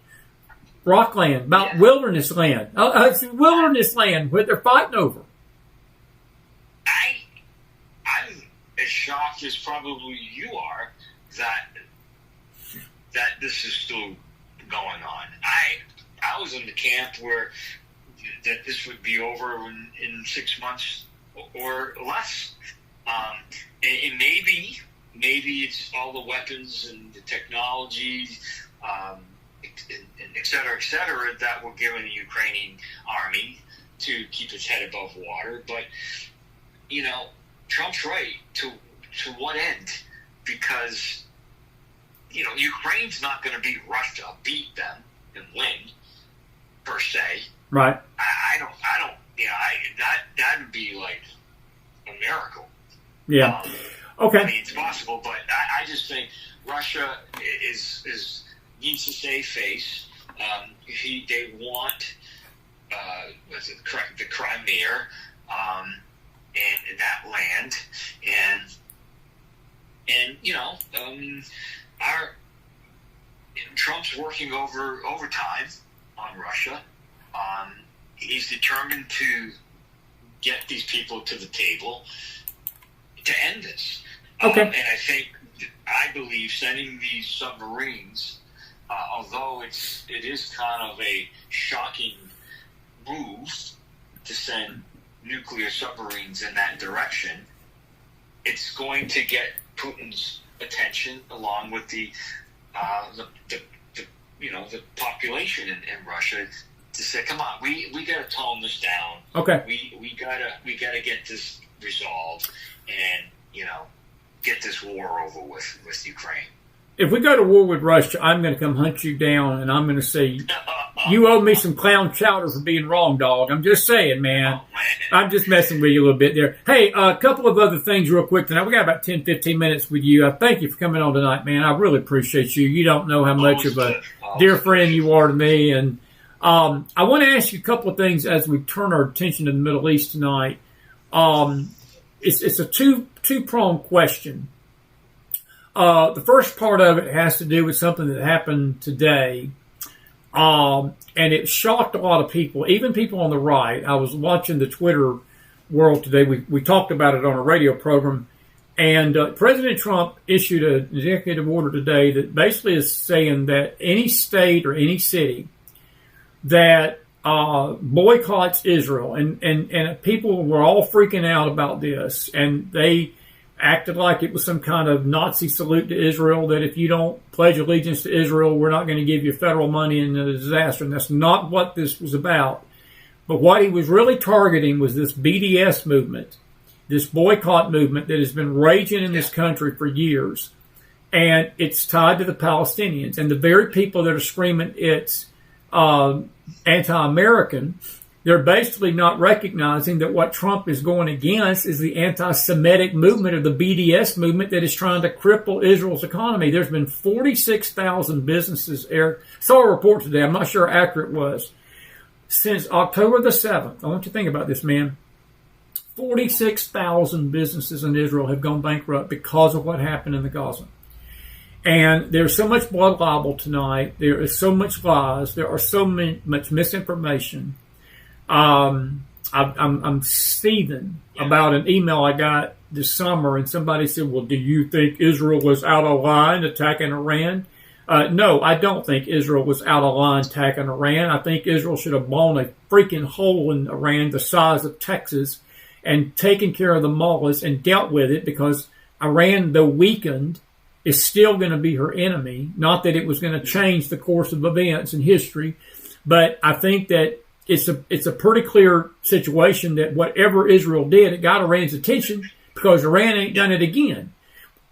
rockland, about wilderness land. It's wilderness land what they're fighting over. I'm as shocked as probably you are that this is still going on. I was in the camp where that this would be over in 6 months or less. And maybe it's all the weapons and the technology, and et cetera, that were given the Ukrainian army to keep its head above water. But, Trump's right. To what end? Because, Ukraine's not going to beat Russia, beat them and win, per se. Right. I don't, that would be like a miracle. Yeah. Okay. I mean, it's possible, but I just think Russia needs to save face. They want the Crimea and that land, and Trump's working overtime on Russia. He's determined to get these people to the table to end this. Okay. And I believe sending these submarines, although it is kind of a shocking move to send nuclear submarines in that direction, it's going to get Putin's attention along with the population in Russia to say, come on, we got to tone this down. Okay. We gotta get this resolved and get this war over with Ukraine. If we go to war with Russia, I'm going to come hunt you down, and I'm going to say, you owe me some clown chowder for being wrong, dog. I'm just saying, man. Oh, man. I'm just messing with you a little bit there. Hey, a couple of other things real quick tonight. We got about 10, 15 minutes with you. Thank you for coming on tonight, man. I really appreciate you. You don't know how much of a dear friend you are to me. And I want to ask you a couple of things as we turn our attention to the Middle East tonight. It's a two-pronged question. The first part of it has to do with something that happened today. And it shocked a lot of people, even people on the right. I was watching the Twitter world today. We talked about it on a radio program. And President Trump issued an executive order today that basically is saying that any state or any city that boycotts Israel, and people were all freaking out about this, and they acted like it was some kind of Nazi salute to Israel, that if you don't pledge allegiance to Israel, we're not going to give you federal money in a disaster. And that's not what this was about. But what he was really targeting was this BDS movement, this boycott movement that has been raging in this country for years. And it's tied to the Palestinians. And the very people that are screaming it's anti-American, they're basically not recognizing that what Trump is going against is the anti-Semitic movement of the BDS movement that is trying to cripple Israel's economy. There's been 46,000 businesses, Eric. Saw a report today, I'm not sure how accurate it was. Since October the 7th, I want you to think about this, man. 46,000 businesses in Israel have gone bankrupt because of what happened in the Gaza. And there's so much blood libel tonight. There is so much lies. There are so much misinformation. I'm seething about an email I got this summer, and somebody said, well, do you think Israel was out of line attacking Iran? No, I don't think Israel was out of line attacking Iran. I think Israel should have blown a freaking hole in Iran the size of Texas and taken care of the mullahs and dealt with it, because Iran, though weakened, is still going to be her enemy. Not that it was going to change the course of events in history, but I think that it's a pretty clear situation that whatever Israel did, it got Iran's attention, because Iran ain't done it again.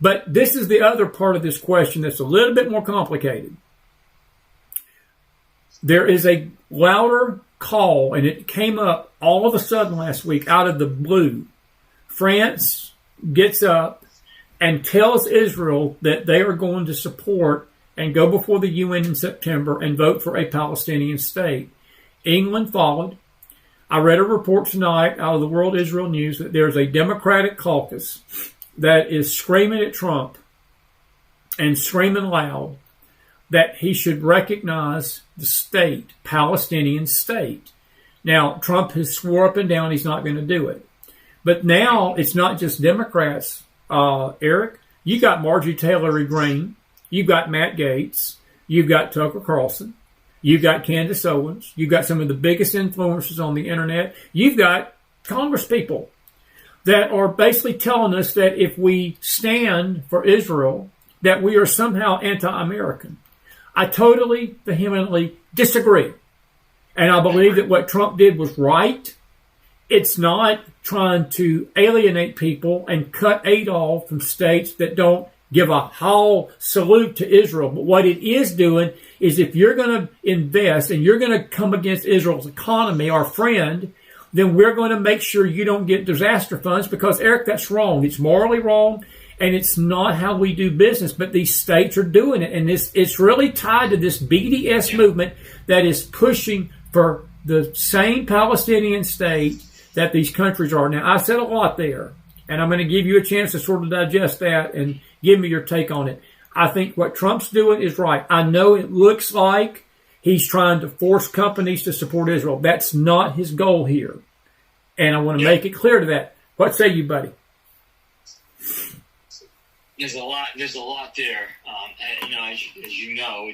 But this is the other part of this question that's a little bit more complicated. There is a louder call, and it came up all of a sudden last week out of the blue. France gets up and tells Israel that they are going to support and go before the UN in September and vote for a Palestinian state. England followed. I read a report tonight out of the World Israel News that there's a Democratic caucus that is screaming at Trump and screaming loud that he should recognize the state, Palestinian state. Now, Trump has swore up and down he's not going to do it. But now it's not just Democrats, Eric. You got Marjorie Taylor Greene. You've got Matt Gaetz. You've got Tucker Carlson. You've got Candace Owens. You've got some of the biggest influencers on the internet. You've got Congress people that are basically telling us that if we stand for Israel, that we are somehow anti-American. I totally, vehemently disagree. And I believe that what Trump did was right. It's not trying to alienate people and cut aid off from states that don't give a whole salute to Israel. But what it is doing is if you're going to invest and you're going to come against Israel's economy, our friend, then we're going to make sure you don't get disaster funds because, Eric, that's wrong. It's morally wrong, and it's not how we do business. But these states are doing it, and it's really tied to this BDS movement that is pushing for the same Palestinian state that these countries are. Now, I said a lot there, and I'm going to give you a chance to sort of digest that and give me your take on it. I think what Trump's doing is right. I know it looks like he's trying to force companies to support Israel. That's not his goal here. And I want to make it clear to that. What say you, buddy? There's a lot there. As you know,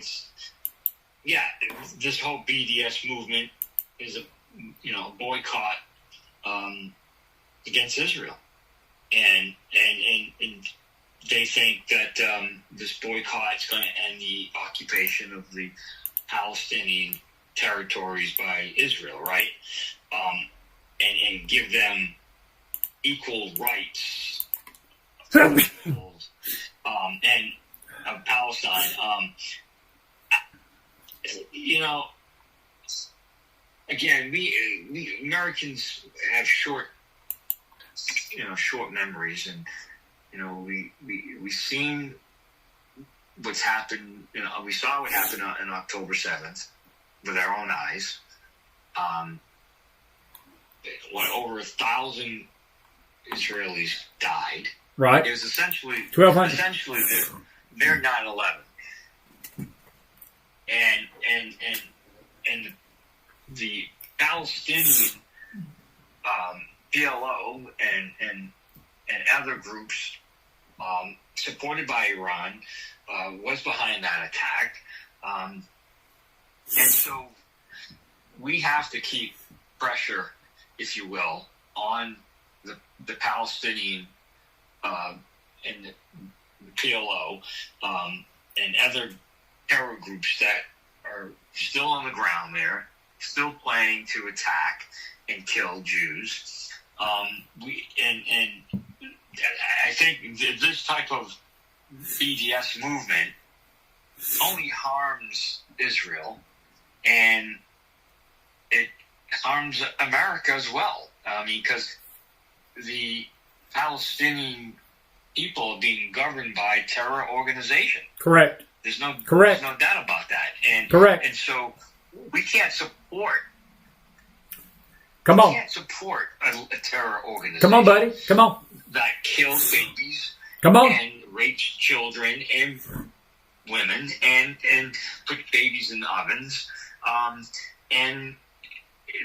this whole BDS movement is a boycott against Israel, and they think that this boycott is going to end the occupation of the Palestinian territories by Israel, right? And give them equal rights and of Palestine. Again, we Americans have short memories, and we seen what's happened. We saw what happened on October 7th with our own eyes. Over 1,000 Israelis died. Right. It was essentially 1,200. Essentially, they're 9/11, and the Palestinian PLO and other groups supported by Iran was behind that attack, and so we have to keep pressure, if you will, on the Palestinian and the PLO and other terror groups that are still on the ground there, still planning to attack and kill Jews. I think this type of BDS movement only harms Israel, and it harms America as well. Because the Palestinian people are being governed by a terror organization. Correct. There's no Correct. There's no doubt about that. And correct. And so we can't support. Come on. We can't support a terror organization. Come on, buddy. Come on. That kills babies. Come on. And rapes children and women and put babies in ovens. And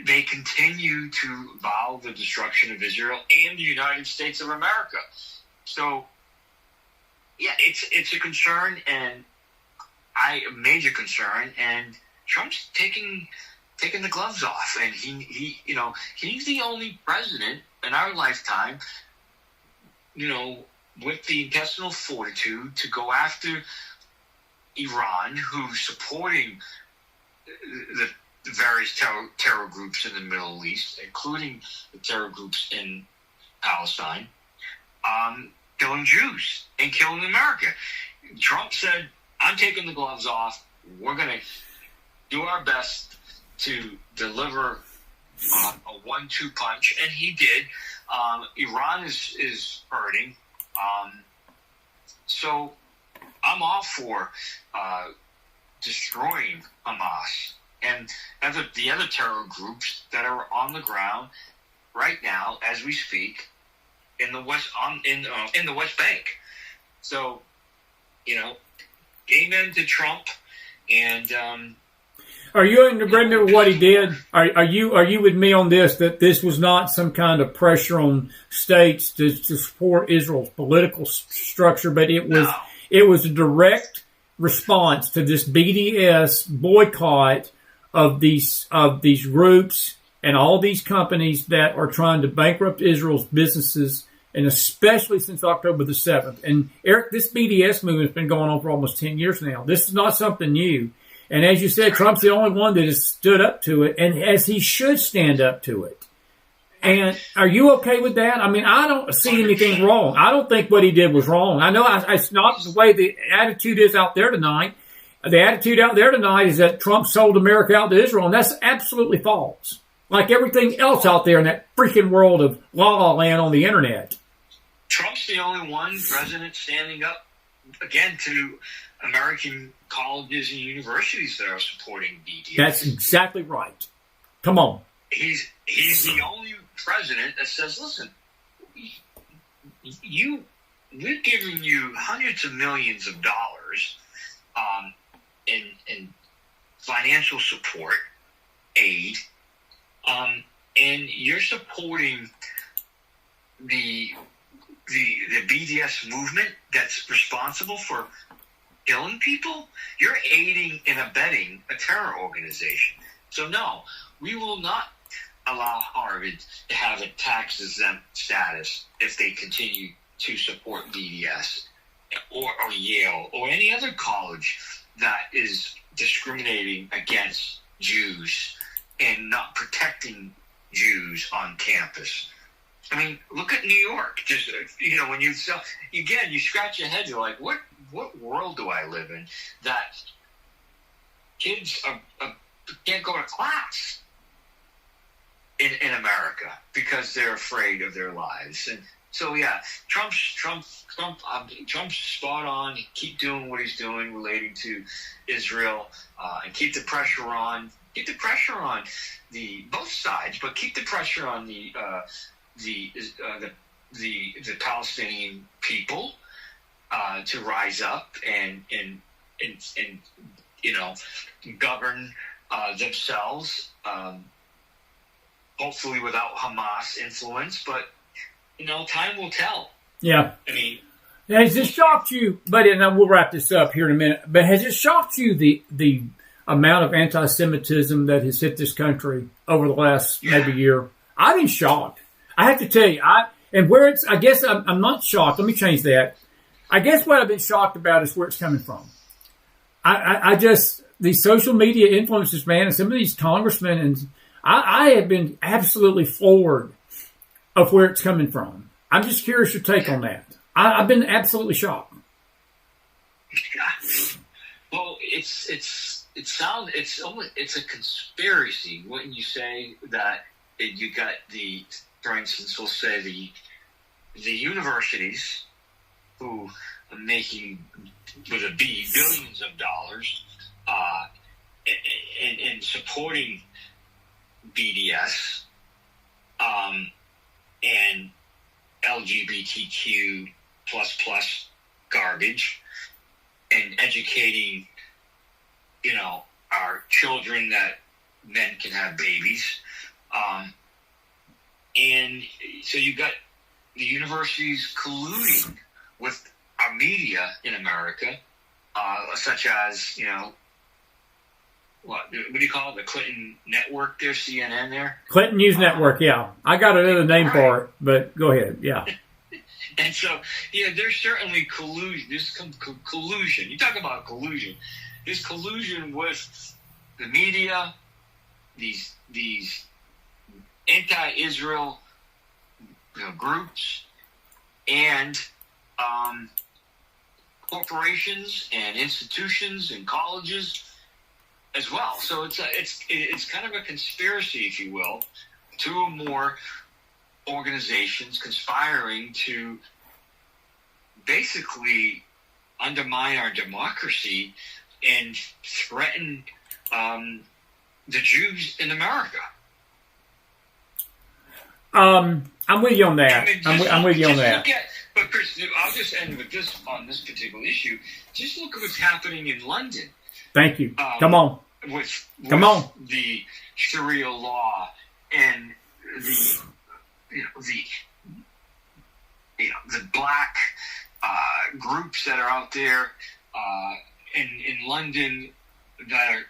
they continue to vow the destruction of Israel and the United States of America. So, yeah, it's a concern, and a major concern. And Trump's taking the gloves off, and he's the only president in our lifetime, with the intestinal fortitude to go after Iran, who's supporting the various terror groups in the Middle East, including the terror groups in Palestine, killing Jews and killing America. Trump said, I'm taking the gloves off. We're going to do our best to deliver a 1-2 punch, and he did. Iran is hurting. So I'm all for destroying Hamas and the other terror groups that are on the ground right now as we speak in the West Bank. So, amen to Trump, and are you in agreement with what he did? Are you with me on this, that this was not some kind of pressure on states to support Israel's political structure, but it was a direct response to this BDS boycott of these groups and all these companies that are trying to bankrupt Israel's businesses, and especially since October the 7th. And Eric, this BDS movement has been going on for almost 10 years now. This is not something new. And as you said, Trump's the only one that has stood up to it, and as he should stand up to it. And are you okay with that? I mean, I don't see anything wrong. I don't think what he did was wrong. I know it's not the way the attitude is out there tonight. The attitude out there tonight is that Trump sold America out to Israel, and that's absolutely false. Like everything else out there in that freaking world of la-la land on the internet. Trump's the only one president standing up, again, to American colleges and universities that are supporting BDS. That's exactly right. Come on. He's the only president that says, listen, we're giving you hundreds of millions of dollars in financial support, aid, and you're supporting the BDS movement that's responsible for killing people. You're aiding and abetting a terror organization. So no, we will not allow Harvard to have a tax-exempt status if they continue to support BDS, or Yale, or any other college that is discriminating against Jews and not protecting Jews on campus. I mean, look at New York. Just, when you scratch your head, you're like, what world do I live in that kids can't go to class in America because they're afraid of their lives? And so, yeah, Trump's spot on. Keep doing what he's doing relating to Israel, and keep the pressure on. Keep the pressure on the both sides, but keep the pressure on the Palestinian people to rise up and govern themselves. Hopefully without Hamas influence, but time will tell. Yeah. I mean, has it shocked you, buddy? And we'll wrap this up here in a minute. But has it shocked you the amount of anti-Semitism that has hit this country over the last maybe year? I've been shocked. I have to tell you, I guess I'm not shocked. Let me change that. I guess what I've been shocked about is where it's coming from. I just, these social media influencers, man, and some of these congressmen, and I have been absolutely floored of where it's coming from. I'm just curious your take on that. I've been absolutely shocked. Well, it's a conspiracy when you say that you got for instance, we'll say the universities who are making, with a B, billions of dollars and supporting BDS and LGBTQ plus garbage, and educating, our children that men can have babies. And so you got the universities colluding with our media in America, such as, what do you call it? The Clinton Network there, CNN there? Clinton News Network, yeah. I got another name for it, but go ahead, yeah. And so, there's certainly collusion. There's collusion. You talk about collusion. There's collusion with the media, these anti-Israel groups, and corporations and institutions and colleges as well. So it's kind of a conspiracy, if you will, two or more organizations conspiring to basically undermine our democracy and threaten the Jews in America. I'm with you on that. I'm with you on that. But Chris, I'll just end with this on this particular issue. Just look at what's happening in London. Thank you. Come on. With the Sharia law and the black groups that are out there in London that are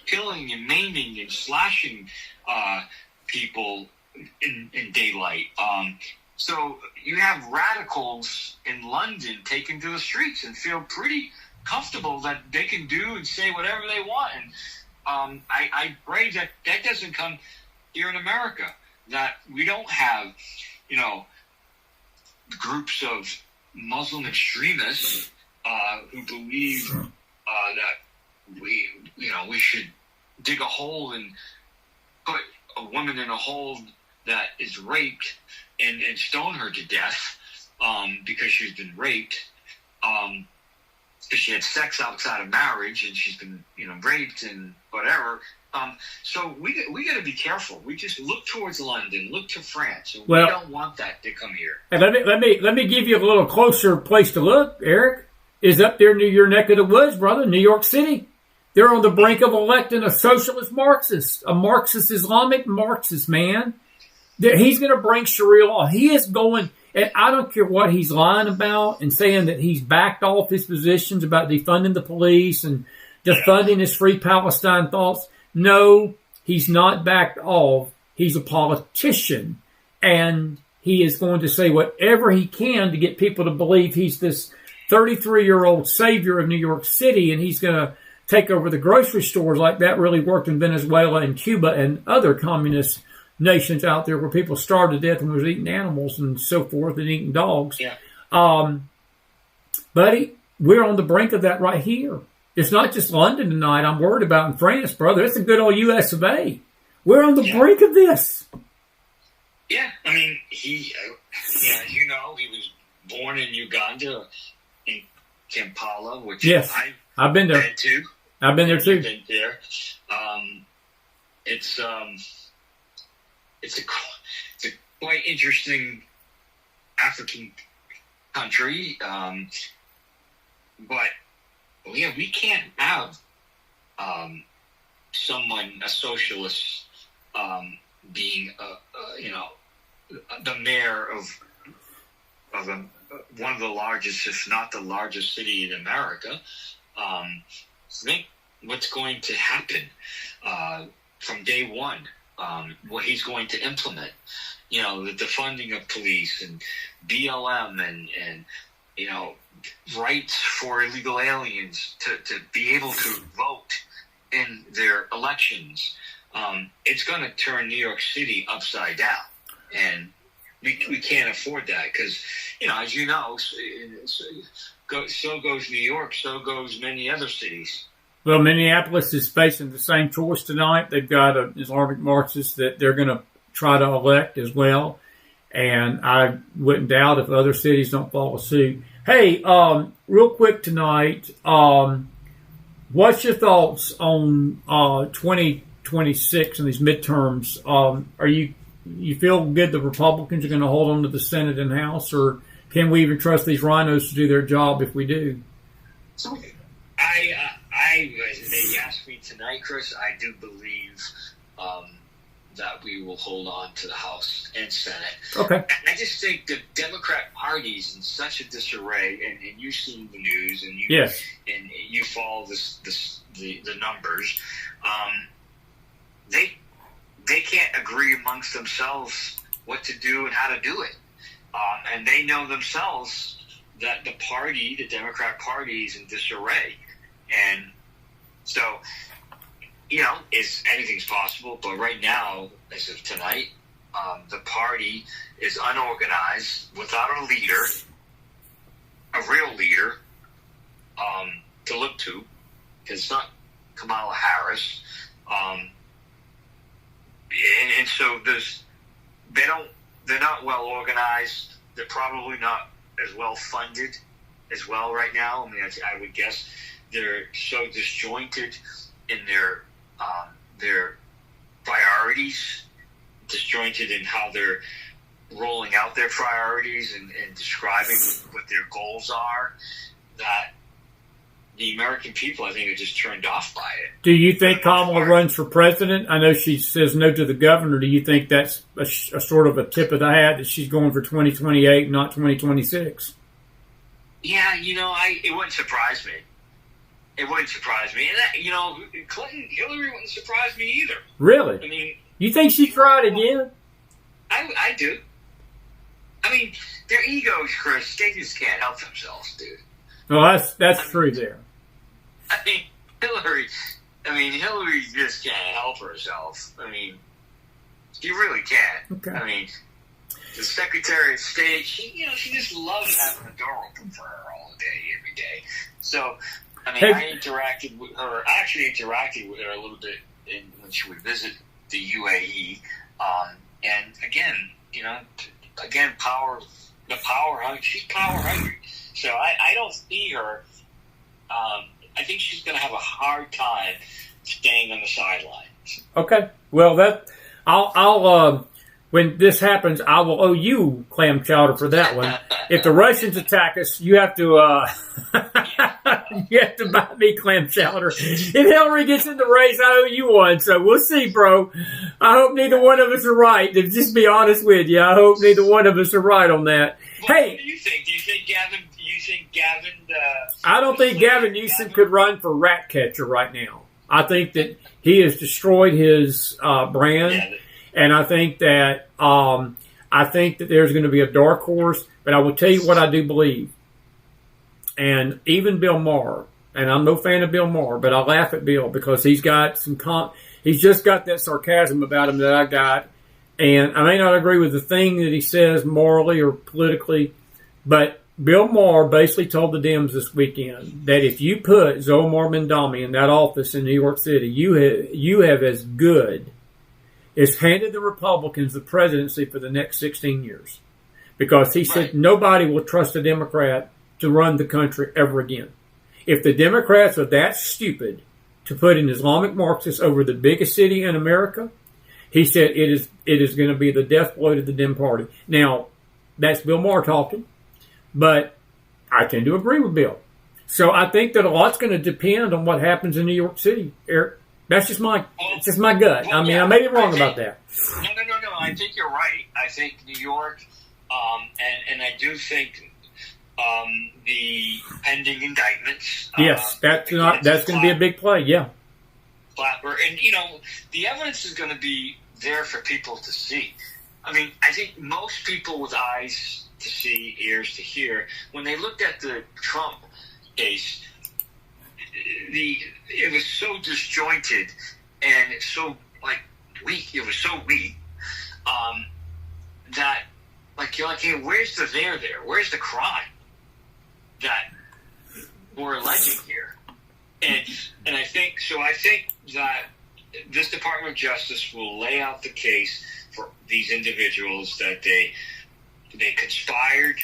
killing and maiming and slashing people in daylight. So you have radicals in London taken to the streets and feel pretty comfortable that they can do and say whatever they want. And I pray that doesn't come here in America, that we don't have, groups of Muslim extremists who believe that we should dig a hole and put a woman in a hole that is raped and stone her to death because she's been raped, because she had sex outside of marriage and she's been raped and whatever. So we got to be careful. We just look towards London, look to France. And we don't want that to come here. And let me give you a little closer place to look. Eric is up there near your neck of the woods, brother, New York City. They're on the brink of electing a socialist Marxist, a Marxist Islamic Marxist man. He's going to bring Sharia law. He is going, and I don't care what he's lying about and saying that he's backed off his positions about defunding the police and defunding his Free Palestine thoughts. No, he's not backed off. He's a politician, and he is going to say whatever he can to get people to believe he's this 33-year-old savior of New York City, and he's going to take over the grocery stores like that really worked in Venezuela and Cuba and other communist nations out there where people starved to death and was eating animals and so forth and eating dogs. Yeah. Buddy, we're on the brink of that right here. It's not just London tonight I'm worried about in France, brother. It's a good old US of A. We're on the brink of this. Yeah, I mean, he was born in Uganda, in Kampala, which I've been there. Too. I've been there too. Been there. It's a quite interesting African country, but we can't have a socialist, being the mayor of one of the largest, if not the largest city in America. Think what's going to happen from day one. What he's going to implement, the defunding of police and BLM and rights for illegal aliens to be able to vote in their elections. It's going to turn New York City upside down, and we can't afford that because, as you know, so goes New York, so goes many other cities. Well, Minneapolis is facing the same choice tonight. They've got an Islamic Marxist that they're going to try to elect as well. And I wouldn't doubt if other cities don't follow suit. Hey, real quick tonight, what's your thoughts on 2026 and these midterms? Are you feel good the Republicans are going to hold on to the Senate and House, or can we even trust these rhinos to do their job if we do? They asked me tonight, Chris. I do believe that we will hold on to the House and Senate. Okay. I just think the Democrat Party is in such a disarray, and you've seen the news, and you follow the numbers. They can't agree amongst themselves what to do and how to do it, and they know themselves that the Democrat Party is in disarray. And so, anything's possible. But right now, as of tonight, the party is unorganized, without a leader, a real leader, to look to. Because it's not Kamala Harris. And so they're not well organized. They're probably not as well funded as well right now. I mean, I would guess they're so disjointed in their priorities, disjointed in how they're rolling out their priorities and describing what their goals are, that the American people, I think, are just turned off by it. Do you think Kamala runs for president? I know she says no to the governor. Do you think that's a sort of a tip of the hat that she's going for 2028, not 2026? Yeah, it wouldn't surprise me. It wouldn't surprise me. And Hillary wouldn't surprise me either. Really? I mean, you think she tried again? I do. I mean, their egos, Chris, they just can't help themselves, dude. Well, that's true there. I mean, Hillary just can't help herself. I mean, she really can't. Okay. I mean, the Secretary of State, she just loves having the door open for her all day, every day. So, I mean, I interacted with her. I actually interacted with her a little bit when she would visit the UAE. And again, power hungry. She's power hungry. So I don't see her. I think she's going to have a hard time staying on the sidelines. Okay. Well, I'll when this happens, I will owe you clam chowder for that one. If the Russians attack us, you have to buy me clam chowder. If Hillary gets in the race, I owe you one. So we'll see, bro. I hope neither one of us are right. To just be honest with you, I hope neither one of us are right on that. Well, hey, what do you think? Do you think Gavin? I don't think Gavin Newsom could run for rat catcher right now. I think that he has destroyed his brand. Yeah, and I think that there's going to be a dark horse. But I will tell you what I do believe. And even Bill Maher, and I'm no fan of Bill Maher, but I laugh at Bill because he's got he's just got that sarcasm about him that I got. And I may not agree with the thing that he says morally or politically, but Bill Maher basically told the Dems this weekend that if you put Zomar Mandami in that office in New York City, you have as good as handed the Republicans the presidency for the next 16 years. Because he said nobody will trust a Democrat to run the country ever again. If the Democrats are that stupid to put an Islamic Marxist over the biggest city in America, he said it is going to be the death blow to the Dem Party. Now, that's Bill Maher talking. But I tend to agree with Bill. So I think that a lot's going to depend on what happens in New York City, Eric. That's just my gut. Well, I mean, I may be wrong about that. No. I think you're right. I think New York, and I do think the pending indictments. Yes, that's going to be a big play. Yeah. Clapper, and the evidence is going to be there for people to see. I mean, I think most people with eyes to see, ears to hear, when they looked at the Trump case, it was so disjointed and so weak. It was so weak that you're like, hey, where's the there? Where's the crime that we're alleging here? And I think that this Department of Justice will lay out the case for these individuals that they conspired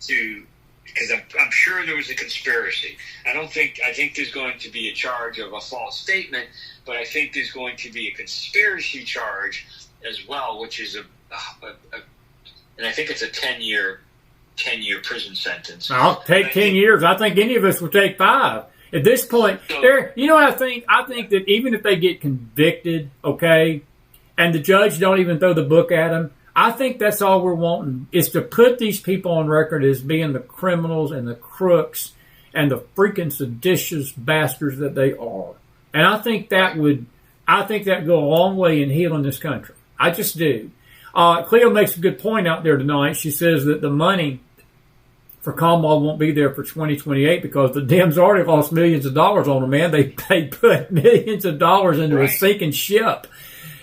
to, because I'm sure there was a conspiracy. I think there's going to be a charge of a false statement, but I think there's going to be a conspiracy charge as well, which is and I think it's a 10-year prison sentence. I'll take 10 years. I think any of us would take 5. At this point, you know what I think? I think that even if they get convicted, okay, and the judge don't even throw the book at them, I think that's all we're wanting, is to put these people on record as being the criminals and the crooks and the freaking seditious bastards that they are. And I think that would go a long way in healing this country. I just do. Cleo makes a good point out there tonight. She says that the money for Kamala won't be there for 2028 because the Dems already lost millions of dollars on them, man. They put millions of dollars into a sinking ship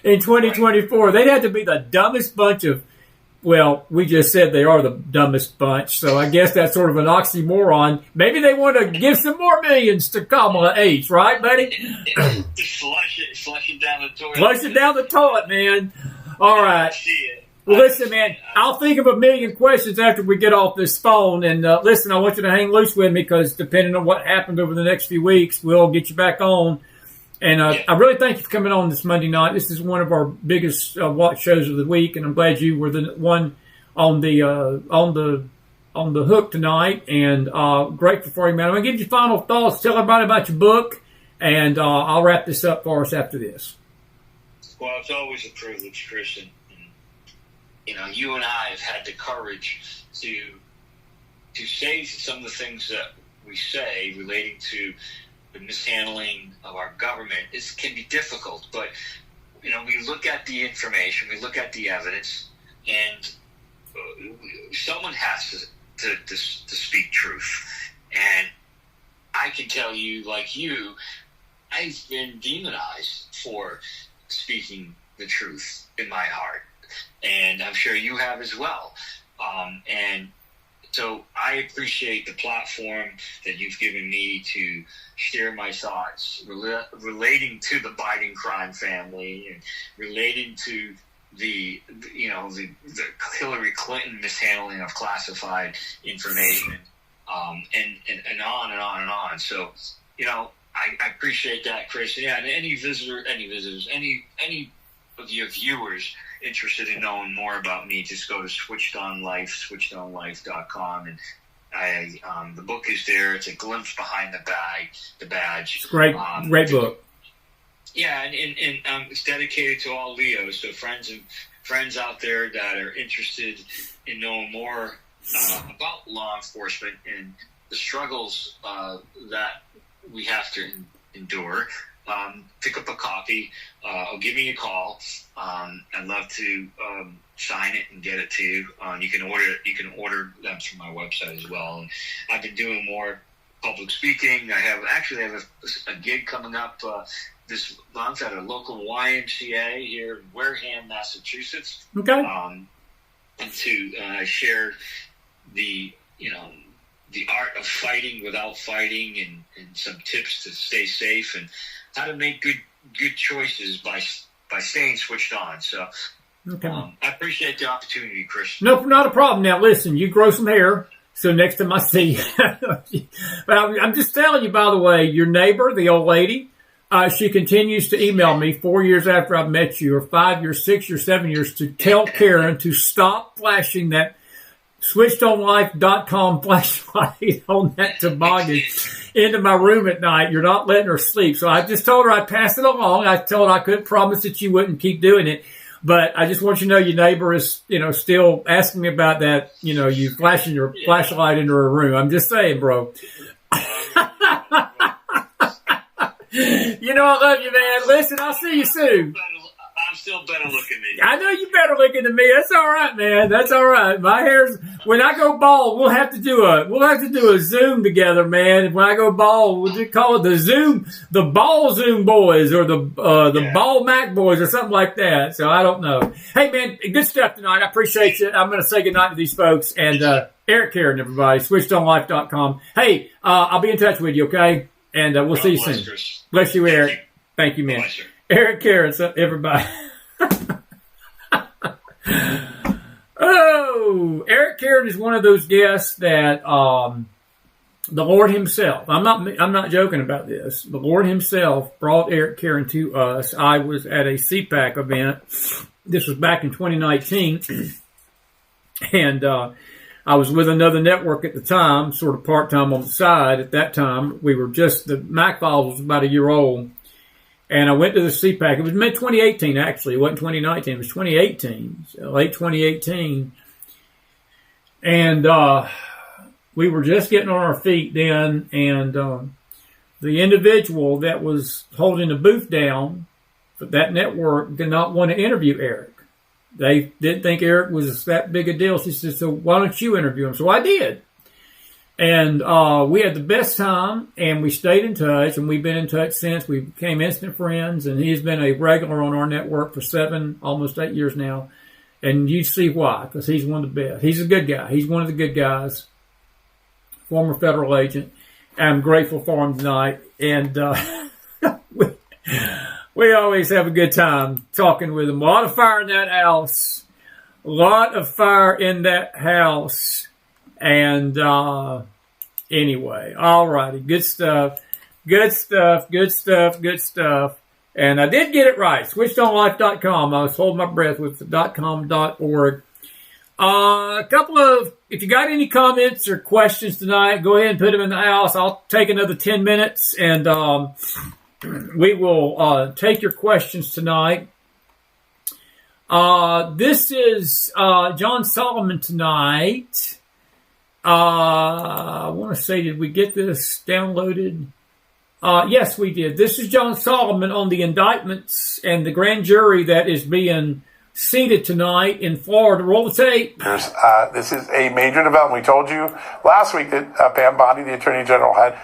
in 2024. They'd have to be the dumbest bunch of, well, we just said they are the dumbest bunch, so I guess that's sort of an oxymoron. Maybe they want to give some more millions to Kamala H., right, buddy? Just flush it down the toilet. Flush it down the toilet, man. All right. Well, listen, man, I'll think of a million questions after we get off this phone. And listen, I want you to hang loose with me because depending on what happens over the next few weeks, we'll get you back on. And I really thank you for coming on this Monday night. This is one of our biggest watch shows of the week, and I'm glad you were the one on the hook tonight. And grateful for you, man. I'm gonna give you final thoughts. Tell everybody about your book, and I'll wrap this up for us after this. Well, it's always a privilege, Chris, and you and I have had the courage to say some of the things that we say relating to the mishandling of our government. It can be difficult, but we look at the information, we look at the evidence, and someone has to speak truth. And I can tell you, like you, I've been demonized for speaking the truth in my heart, and I'm sure you have as well. And so I appreciate the platform that you've given me to share my thoughts relating to the Biden crime family and relating to the Hillary Clinton mishandling of classified information, and on and on and on. So, I appreciate that, Chris. Yeah, and any visitors, any of your viewers interested in knowing more about me, just go to switchedonlife.com, and the book is there. It's a glimpse behind the badge. It's great book. Yeah, and it's dedicated to all Leos. So friends out there that are interested in knowing more about law enforcement and the struggles that we have to endure, pick up a copy or give me a call. I'd love to sign it and get it to you. You can order them through my website as well. And I've been doing more public speaking. I have a gig coming up this month at a local YMCA here in Wareham, Massachusetts. Okay. And to share the art of fighting without fighting, and some tips to stay safe and how to make good choices by staying switched on. So okay. I appreciate the opportunity, Chris. No, not a problem. Now listen, you grow some hair, so next time I see you. But I'm just telling you, by the way, your neighbor, the old lady, she continues to email me 4 years after I've met you, or 5 years, 6 years, 7 years, to tell Caron to stop flashing that switchedonlife.com flashlight on that toboggan into my room at night. You're not letting her sleep. So I just told her I'd pass it along. I told her I couldn't promise that you wouldn't keep doing it. But I just want you to know your neighbor is, still asking me about that, you flashing your flashlight into her room. I'm just saying, bro. I love you, man. Listen, I'll see you soon. I'm still better looking than you. I know you better looking than me. That's all right, man. That's all right. My hair's, when I go bald, we'll have to do a Zoom together, man. When I go bald, we'll just call it the Ball Zoom Boys, or the Ball Mac Boys, or something like that. So I don't know. Hey, man, good stuff tonight. I appreciate you. I'm going to say goodnight to these folks, and Eric Caron, everybody, switchedonlife.com. Hey, I'll be in touch with you, okay? And we'll see you soon. Chris. Bless you, Eric. Thank you, man. Bless you. Eric Caron, everybody. Oh, Eric Caron is one of those guests that the Lord himself, I'm not joking about this. The Lord himself brought Eric Caron to us. I was at a CPAC event. This was back in 2019. And I was with another network at the time, sort of part-time on the side. At that time, the Mac Files was about a year old. And I went to the CPAC. It was mid-2018, actually. It wasn't 2019. It was 2018, so late 2018. And we were just getting on our feet then. And the individual that was holding the booth down for that network did not want to interview Eric. They didn't think Eric was that big a deal. She said, so why don't you interview him? So I did. And we had the best time, and we stayed in touch, and we've been in touch since. We became instant friends, and he's been a regular on our network for 7, almost 8 years now. And you see why, because he's one of the best. He's a good guy. He's one of the good guys, former federal agent. I'm grateful for him tonight. And we always have a good time talking with him. A lot of fire in that house. A lot of fire in that house. And anyway, all righty, good stuff. Good stuff, good stuff, good stuff. And I did get it right. Switchedonlife.com. I was holding my breath with the .com.org. A couple of, if you got any comments or questions tonight, go ahead and put them in the house. I'll take another 10 minutes and we will take your questions tonight. This is John Solomon tonight. I want to say, did we get this downloaded? Yes, we did. This is John Solomon on the indictments and the grand jury that is being seated tonight in Florida. Roll the tape. This is a major development. We told you last week that Pam Bondi, the Attorney General, had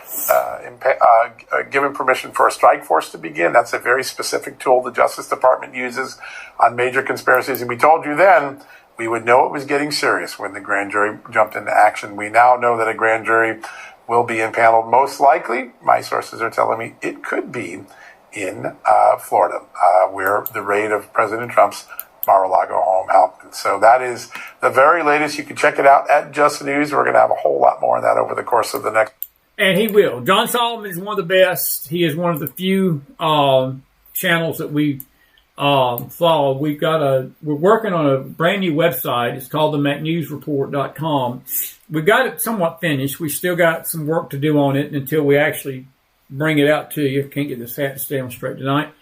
given permission for a strike force to begin. That's a very specific tool the Justice Department uses on major conspiracies. And we told you then we would know it was getting serious when the grand jury jumped into action. We now know that a grand jury will be impaneled. Most likely, my sources are telling me, it could be in Florida, where the raid of President Trump's Mar-a-Lago home happened. So that is the very latest. You can check it out at Just News. We're going to have a whole lot more on that over the course of the next. And he will. John Solomon is one of the best. He is one of the few channels that we follow. We're working on a brand new website. It's called themcfilesr.com. We got it somewhat finished. We still got some work to do on it until we actually bring it out to you. Can't get this hat to stay on straight tonight.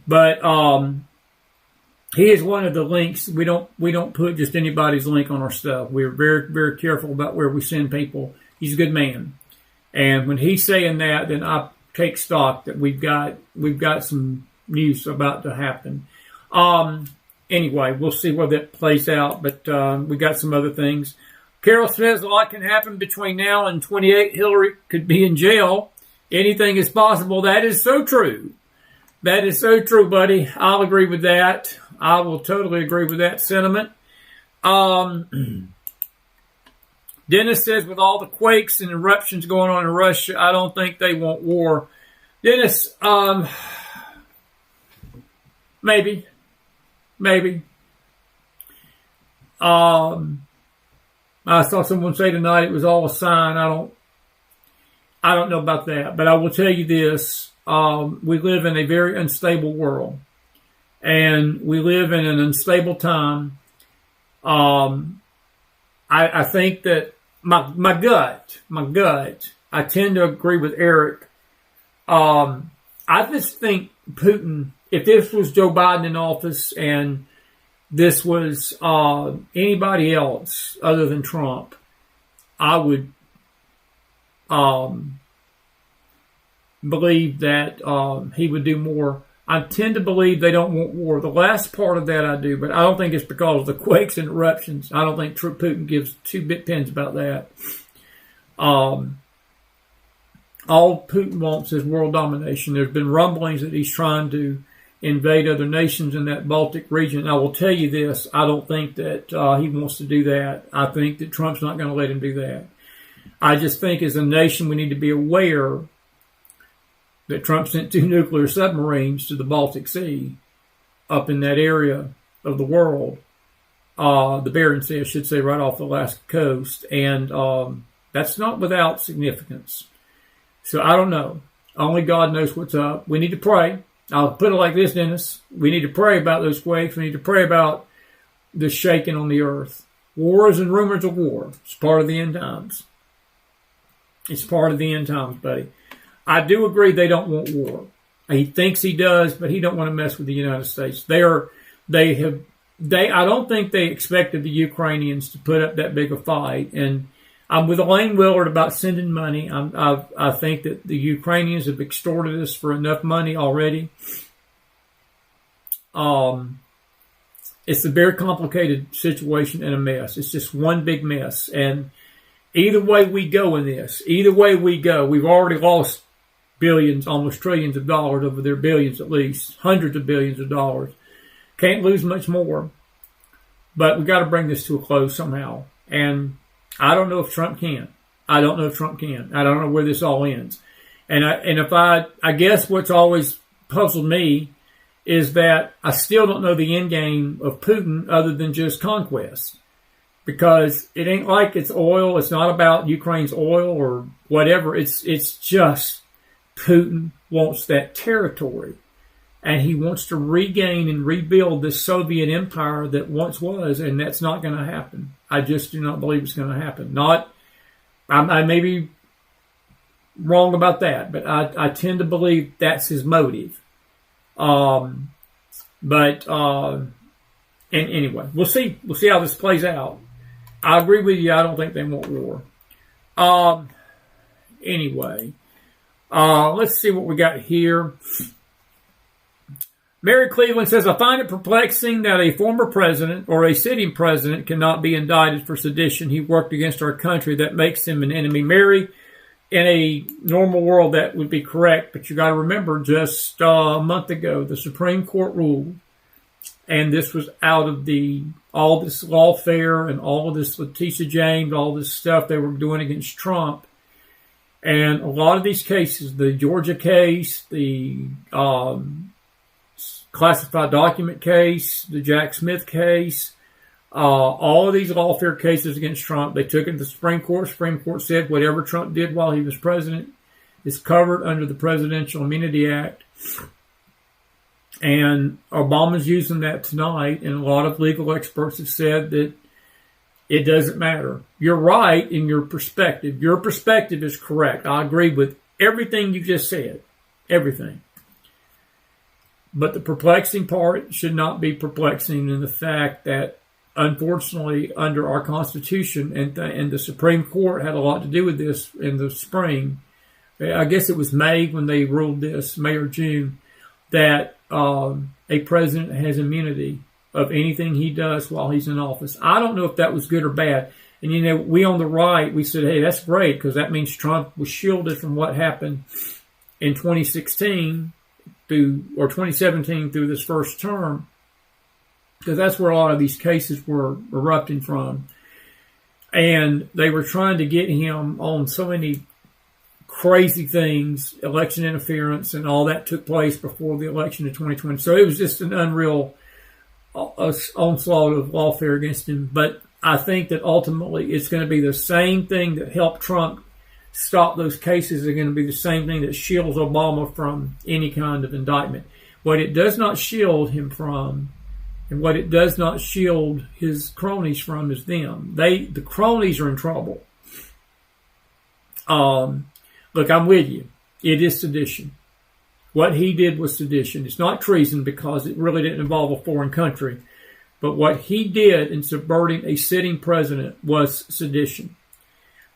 But he is one of the links. We don't put just anybody's link on our stuff. We're very, very careful about where we send people. He's a good man. And when he's saying that, then I take stock that we've got some news about to happen. Anyway, we'll see where that plays out, but we got some other things. Carol says a lot can happen between now and 28. Hillary could be in jail. Anything is possible. That is so true. That is so true, buddy. I'll agree with that. I will totally agree with that sentiment. Dennis says, with all the quakes and eruptions going on in Russia, I don't think they want war. Dennis, maybe. I saw someone say tonight it was all a sign. I don't know about that, but I will tell you this. We live in a very unstable world, and we live in an unstable time. I think that my gut, I tend to agree with Eric. I just think Putin, if this was Joe Biden in office and this was anybody else other than Trump, I would believe that he would do more. I tend to believe they don't want war. The last part of that I do, but I don't think it's because of the quakes and eruptions. I don't think Putin gives two bit pins about that. All Putin wants is world domination. There's been rumblings that he's trying to invade other nations in that Baltic region. I will tell you this, I don't think that he wants to do that. I think that Trump's not going to let him do that. I just think as a nation we need to be aware that Trump sent 2 nuclear submarines to the Baltic Sea up in that area of the world, the Bering Sea, I should say, right off the Alaska coast. And that's not without significance. So I don't know. Only God knows what's up. We need to pray. I'll put it like this, Dennis. We need to pray about those quakes. We need to pray about the shaking on the earth. Wars and rumors of war. It's part of the end times. It's part of the end times, buddy. I do agree they don't want war. He thinks he does, but he don't want to mess with the United States. I don't think they expected the Ukrainians to put up that big a fight. And I'm with Elaine Willard about sending money. I think that the Ukrainians have extorted us for enough money already. It's a very complicated situation and a mess. It's just one big mess. And either way we go in this, we've already lost billions, almost trillions of dollars over there, billions at least, hundreds of billions of dollars. Can't lose much more. But we've got to bring this to a close somehow. And I don't know if Trump can. I don't know where this all ends. And I guess what's always puzzled me is that I still don't know the end game of Putin other than just conquest. Because it ain't like it's oil. It's not about Ukraine's oil or whatever. It's just Putin wants that territory, and he wants to regain and rebuild the Soviet empire that once was, and that's not going to happen. I just do not believe it's going to happen. I may be wrong about that, but I tend to believe that's his motive. And anyway, we'll see how this plays out. I agree with you. I don't think they want war. Anyway, let's see what we got here. Mary Cleveland says, I find it perplexing that a former president or a sitting president cannot be indicted for sedition. He worked against our country. That makes him an enemy. Mary, in a normal world, that would be correct. But you got to remember, just a month ago, the Supreme Court ruled, and this was out of all this lawfare and all of this Letitia James, all this stuff they were doing against Trump. And a lot of these cases, the Georgia case, the classified document case, the Jack Smith case, all of these lawfare cases against Trump, they took it to the Supreme Court. Supreme Court said whatever Trump did while he was president is covered under the Presidential Immunity Act. And Obama's using that tonight, and a lot of legal experts have said that it doesn't matter. You're right in your perspective. Your perspective is correct. I agree with everything you just said. Everything. But the perplexing part should not be perplexing in the fact that, unfortunately, under our Constitution, and the Supreme Court had a lot to do with this in the spring. I guess it was May when they ruled this, May or June, that a president has immunity of anything he does while he's in office. I don't know if that was good or bad. And, we on the right, we said, hey, that's great, because that means Trump was shielded from what happened in 2016 or 2017 through this first term, because that's where a lot of these cases were erupting from. And they were trying to get him on so many crazy things, election interference, and all that took place before the election of 2020. So it was just an unreal onslaught of lawfare against him. But I think that ultimately it's going to be the same thing that helped Trump stop those cases are going to be the same thing that shields Obama from any kind of indictment. What it does not shield him from, and what it does not shield his cronies from, is them. The cronies are in trouble. Look, I'm with you. It is sedition. What he did was sedition. It's not treason because it really didn't involve a foreign country. But what he did in subverting a sitting president was sedition.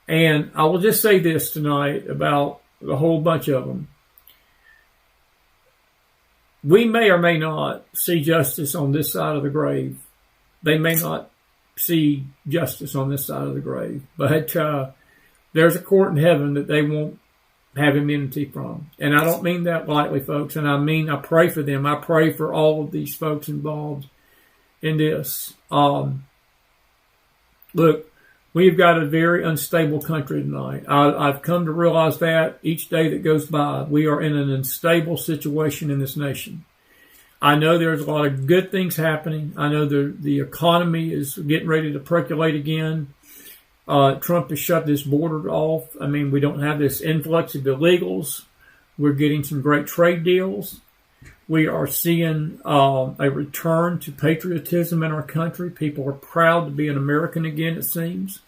And I will just say this tonight about a whole bunch of them. We may or may not see justice on this side of the grave. They may not see justice on this side of the grave. But there's a court in heaven that they won't have immunity from. And I don't mean that lightly, folks. And I pray for them. I pray for all of these folks involved in this. Look, we've got a very unstable country tonight. I've come to realize that each day that goes by, we are in an unstable situation in this nation. I know there's a lot of good things happening. I know the economy is getting ready to percolate again. Trump has shut this border off. I mean, we don't have this influx of illegals. We're getting some great trade deals. We are seeing a return to patriotism in our country. People are proud to be an American again, it seems.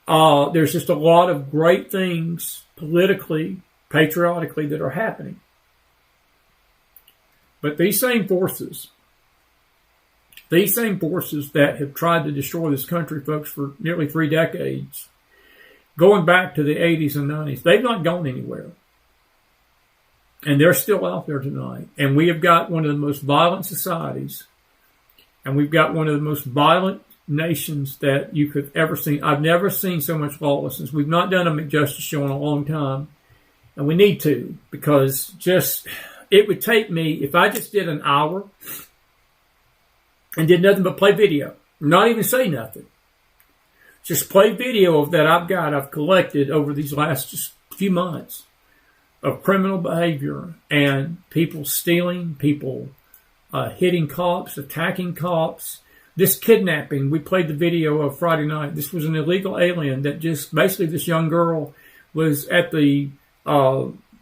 There's just a lot of great things politically, patriotically, that are happening. But these same forces that have tried to destroy this country, folks, for nearly 3 decades, going back to the 80s and 90s, they've not gone anywhere. And they're still out there tonight. And we have got one of the most violent societies. And we've got one of the most violent nations that you could ever see. I've never seen so much lawlessness. We've not done a McJustice show in a long time. And we need to, because it would take me, if I just did an hour and did nothing but play video, not even say nothing, just play video of that I've collected over these last just few months of criminal behavior and people stealing, people hitting cops, attacking cops, this kidnapping. We played the video of Friday night. This was an illegal alien that just, basically this young girl was at the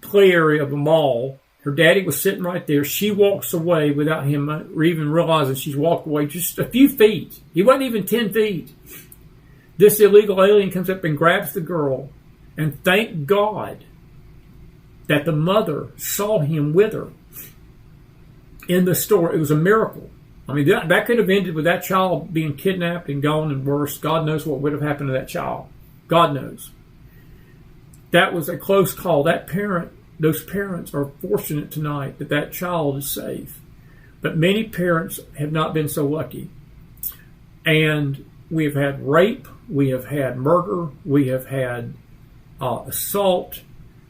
play area of a mall. Her daddy was sitting right there. She walks away without him even realizing she's walked away just a few feet. He wasn't even 10 feet. This illegal alien comes up and grabs the girl. And thank God that the mother saw him with her in the store. It was a miracle. I mean, that could have ended with that child being kidnapped and gone and worse. God knows what would have happened to that child. God knows. That was a close call. Those parents are fortunate tonight that that child is safe. But many parents have not been so lucky. And we have had rape. We have had murder. We have had assault.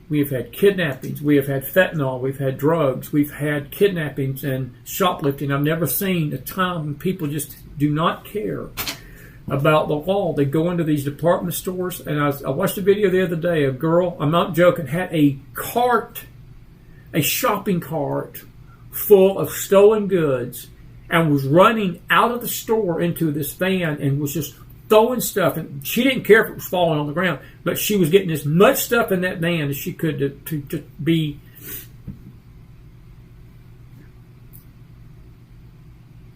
We have had kidnappings. We have had fentanyl. We've had drugs. We've had kidnappings and shoplifting. I've never seen a time when people just do not care about the law. They go into these department stores, and I watched a video the other day. A girl, I'm not joking, had a shopping cart full of stolen goods and was running out of the store into this van and was just throwing stuff. And she didn't care if it was falling on the ground, but she was getting as much stuff in that van as she could to be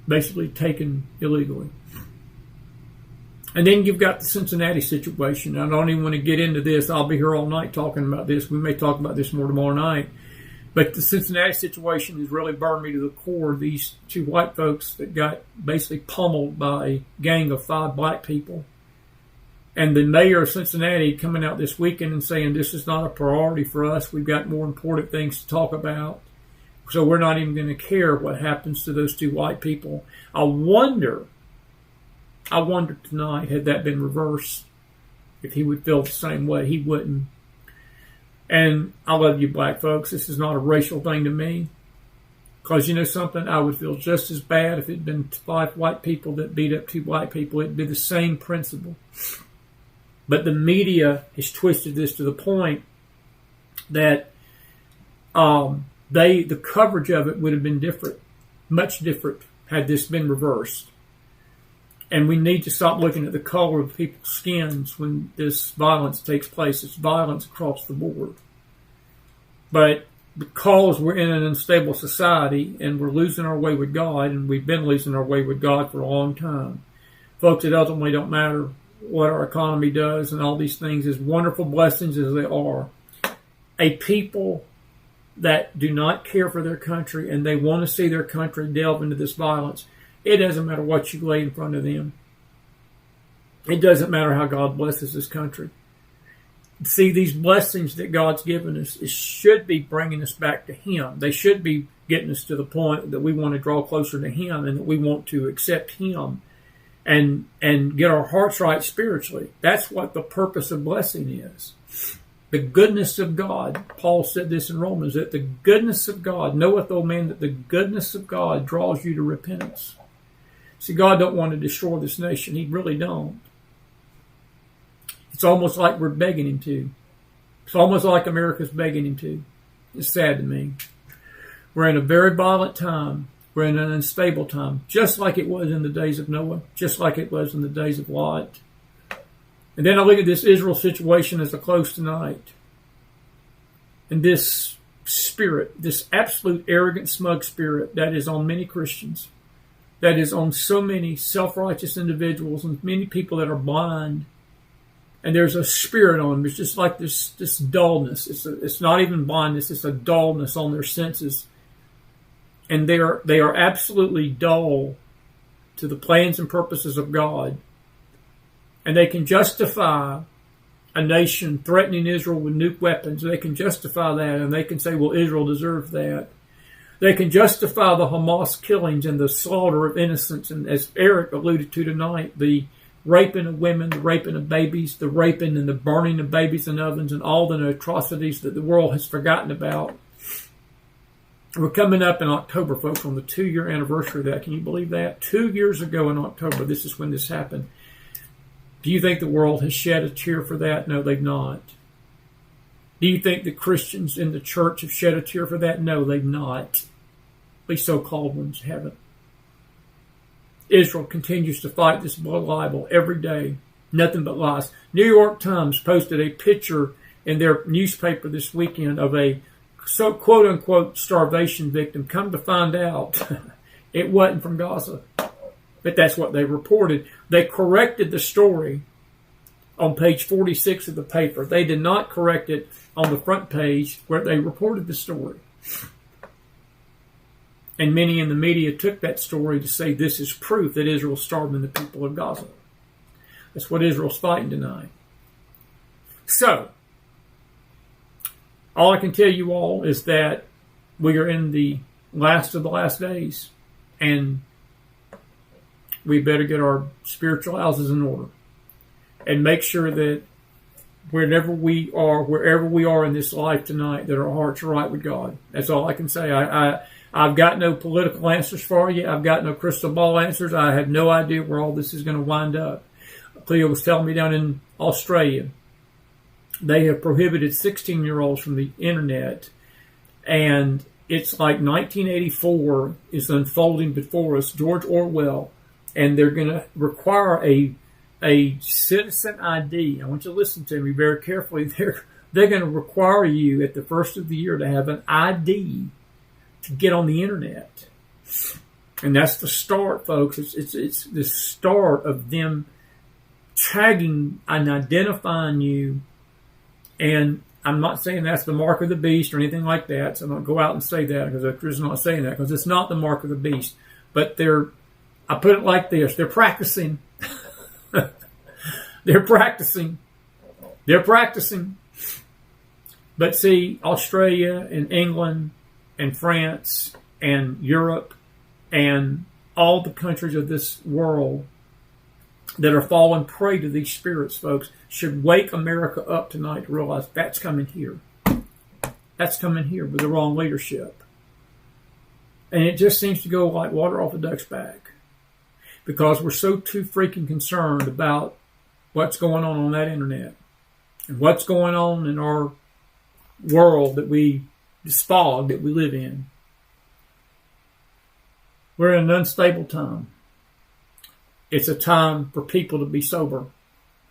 basically taken illegally. And then you've got the Cincinnati situation. I don't even want to get into this. I'll be here all night talking about this. We may talk about this more tomorrow night. But the Cincinnati situation has really burned me to the core. These two white folks that got basically pummeled by a gang of 5 black people. And the mayor of Cincinnati coming out this weekend and saying this is not a priority for us. We've got more important things to talk about. So we're not even going to care what happens to those 2 white people. I wonder tonight, had that been reversed, if he would feel the same way. He wouldn't. And I love you black folks. This is not a racial thing to me. Because you know something? I would feel just as bad if it had been 5 white people that beat up 2 black people. It would be the same principle. But the media has twisted this to the point that the coverage of it would have been different, much different, had this been reversed. And we need to stop looking at the color of people's skins when this violence takes place. It's violence across the board. But because we're in an unstable society and we're losing our way with God, and we've been losing our way with God for a long time, folks, it ultimately don't matter what our economy does and all these things, as wonderful blessings as they are. A people that do not care for their country and they want to see their country delve into this violence, it doesn't matter what you lay in front of them. It doesn't matter how God blesses this country. See, these blessings that God's given us, it should be bringing us back to Him. They should be getting us to the point that we want to draw closer to Him and that we want to accept Him and get our hearts right spiritually. That's what the purpose of blessing is. The goodness of God. Paul said this in Romans, that the goodness of God, knoweth, O man, that the goodness of God draws you to repentance. See, God don't want to destroy this nation. He really don't. It's almost like we're begging Him to. It's almost like America's begging Him to. It's sad to me. We're in a very violent time. We're in an unstable time, just like it was in the days of Noah, just like it was in the days of Lot. And then I look at this Israel situation as I close tonight. And this spirit, this absolute arrogant, smug spirit that is on many Christians, that is on so many self-righteous individuals and many people that are blind. And there's a spirit on them. It's just like this dullness. It's not even blindness. It's a dullness on their senses. And they are absolutely dull to the plans and purposes of God. And they can justify a nation threatening Israel with nuke weapons. They can justify that, and they can say, well, Israel deserves that. They can justify the Hamas killings and the slaughter of innocents, and as Eric alluded to tonight, the raping of women, the raping of babies, the raping and the burning of babies in ovens, and all the atrocities that the world has forgotten about. We're coming up in October, folks, on the 2-year anniversary of that. Can you believe that? 2 years ago in October, this is when this happened. Do you think the world has shed a tear for that? No, they've not. Do you think the Christians in the church have shed a tear for that? No, they've not. At least so-called ones haven't. Israel continues to fight this blood libel every day. Nothing but lies. New York Times posted a picture in their newspaper this weekend of a so quote unquote starvation victim. Come to find out, it wasn't from Gaza, but that's what they reported. They corrected the story on page 46 of the paper. They did not correct it on the front page where they reported the story. And many in the media took that story to say this is proof that Israel's starving the people of Gaza. That's what Israel's fighting tonight. So, all I can tell you all is that we are in the last of the last days, and we better get our spiritual houses in order and make sure that wherever we are in this life tonight, that our hearts are right with God. That's all I can say. I've got no political answers for you. I've got no crystal ball answers. I have no idea where all this is going to wind up. Cleo was telling me down in Australia, they have prohibited 16-year-olds from the internet, and it's like 1984 is unfolding before us, George Orwell, and they're going to require a citizen ID. I want you to listen to me very carefully. They're going to require you at the first of the year to have an ID to get on the internet. And that's the start, folks. It's the start of them tagging and identifying you. And I'm not saying that's the mark of the beast or anything like that. So I'm not going to go out and say that because I'm not saying that because it's not the mark of the beast. But I put it like this. They're practicing. They're practicing. But see, Australia and England and France and Europe and all the countries of this world that are falling prey to these spirits, folks, should wake America up tonight to realize that's coming here. That's coming here with the wrong leadership. And it just seems to go like water off a duck's back because we're so too freaking concerned about what's going on that internet and what's going on in our world this fog that we live in. We're in an unstable time. It's a time for people to be sober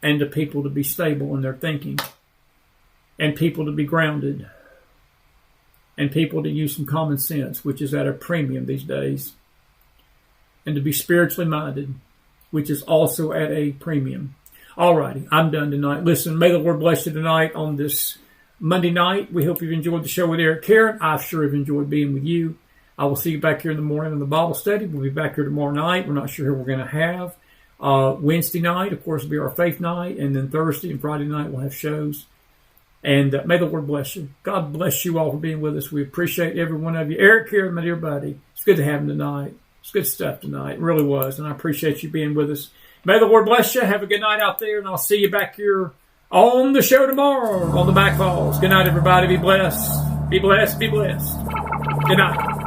and to people to be stable in their thinking and people to be grounded and people to use some common sense, which is at a premium these days, and to be spiritually minded, which is also at a premium. All righty, I'm done tonight. Listen, may the Lord bless you tonight on this Monday night. We hope you've enjoyed the show with Eric Caron. I sure have enjoyed being with you. I will see you back here in the morning in the Bible study. We'll be back here tomorrow night. We're not sure who we're going to have. Wednesday night, of course, will be our faith night. And then Thursday and Friday night, we'll have shows. And may the Lord bless you. God bless you all for being with us. We appreciate every one of you. Eric Caron, my dear buddy. It's good to have him tonight. It's good stuff tonight. It really was. And I appreciate you being with us. May the Lord bless you. Have a good night out there. And I'll see you back here on the show tomorrow on the back calls. Good night, everybody. Be blessed. Be blessed. Be blessed. Good night.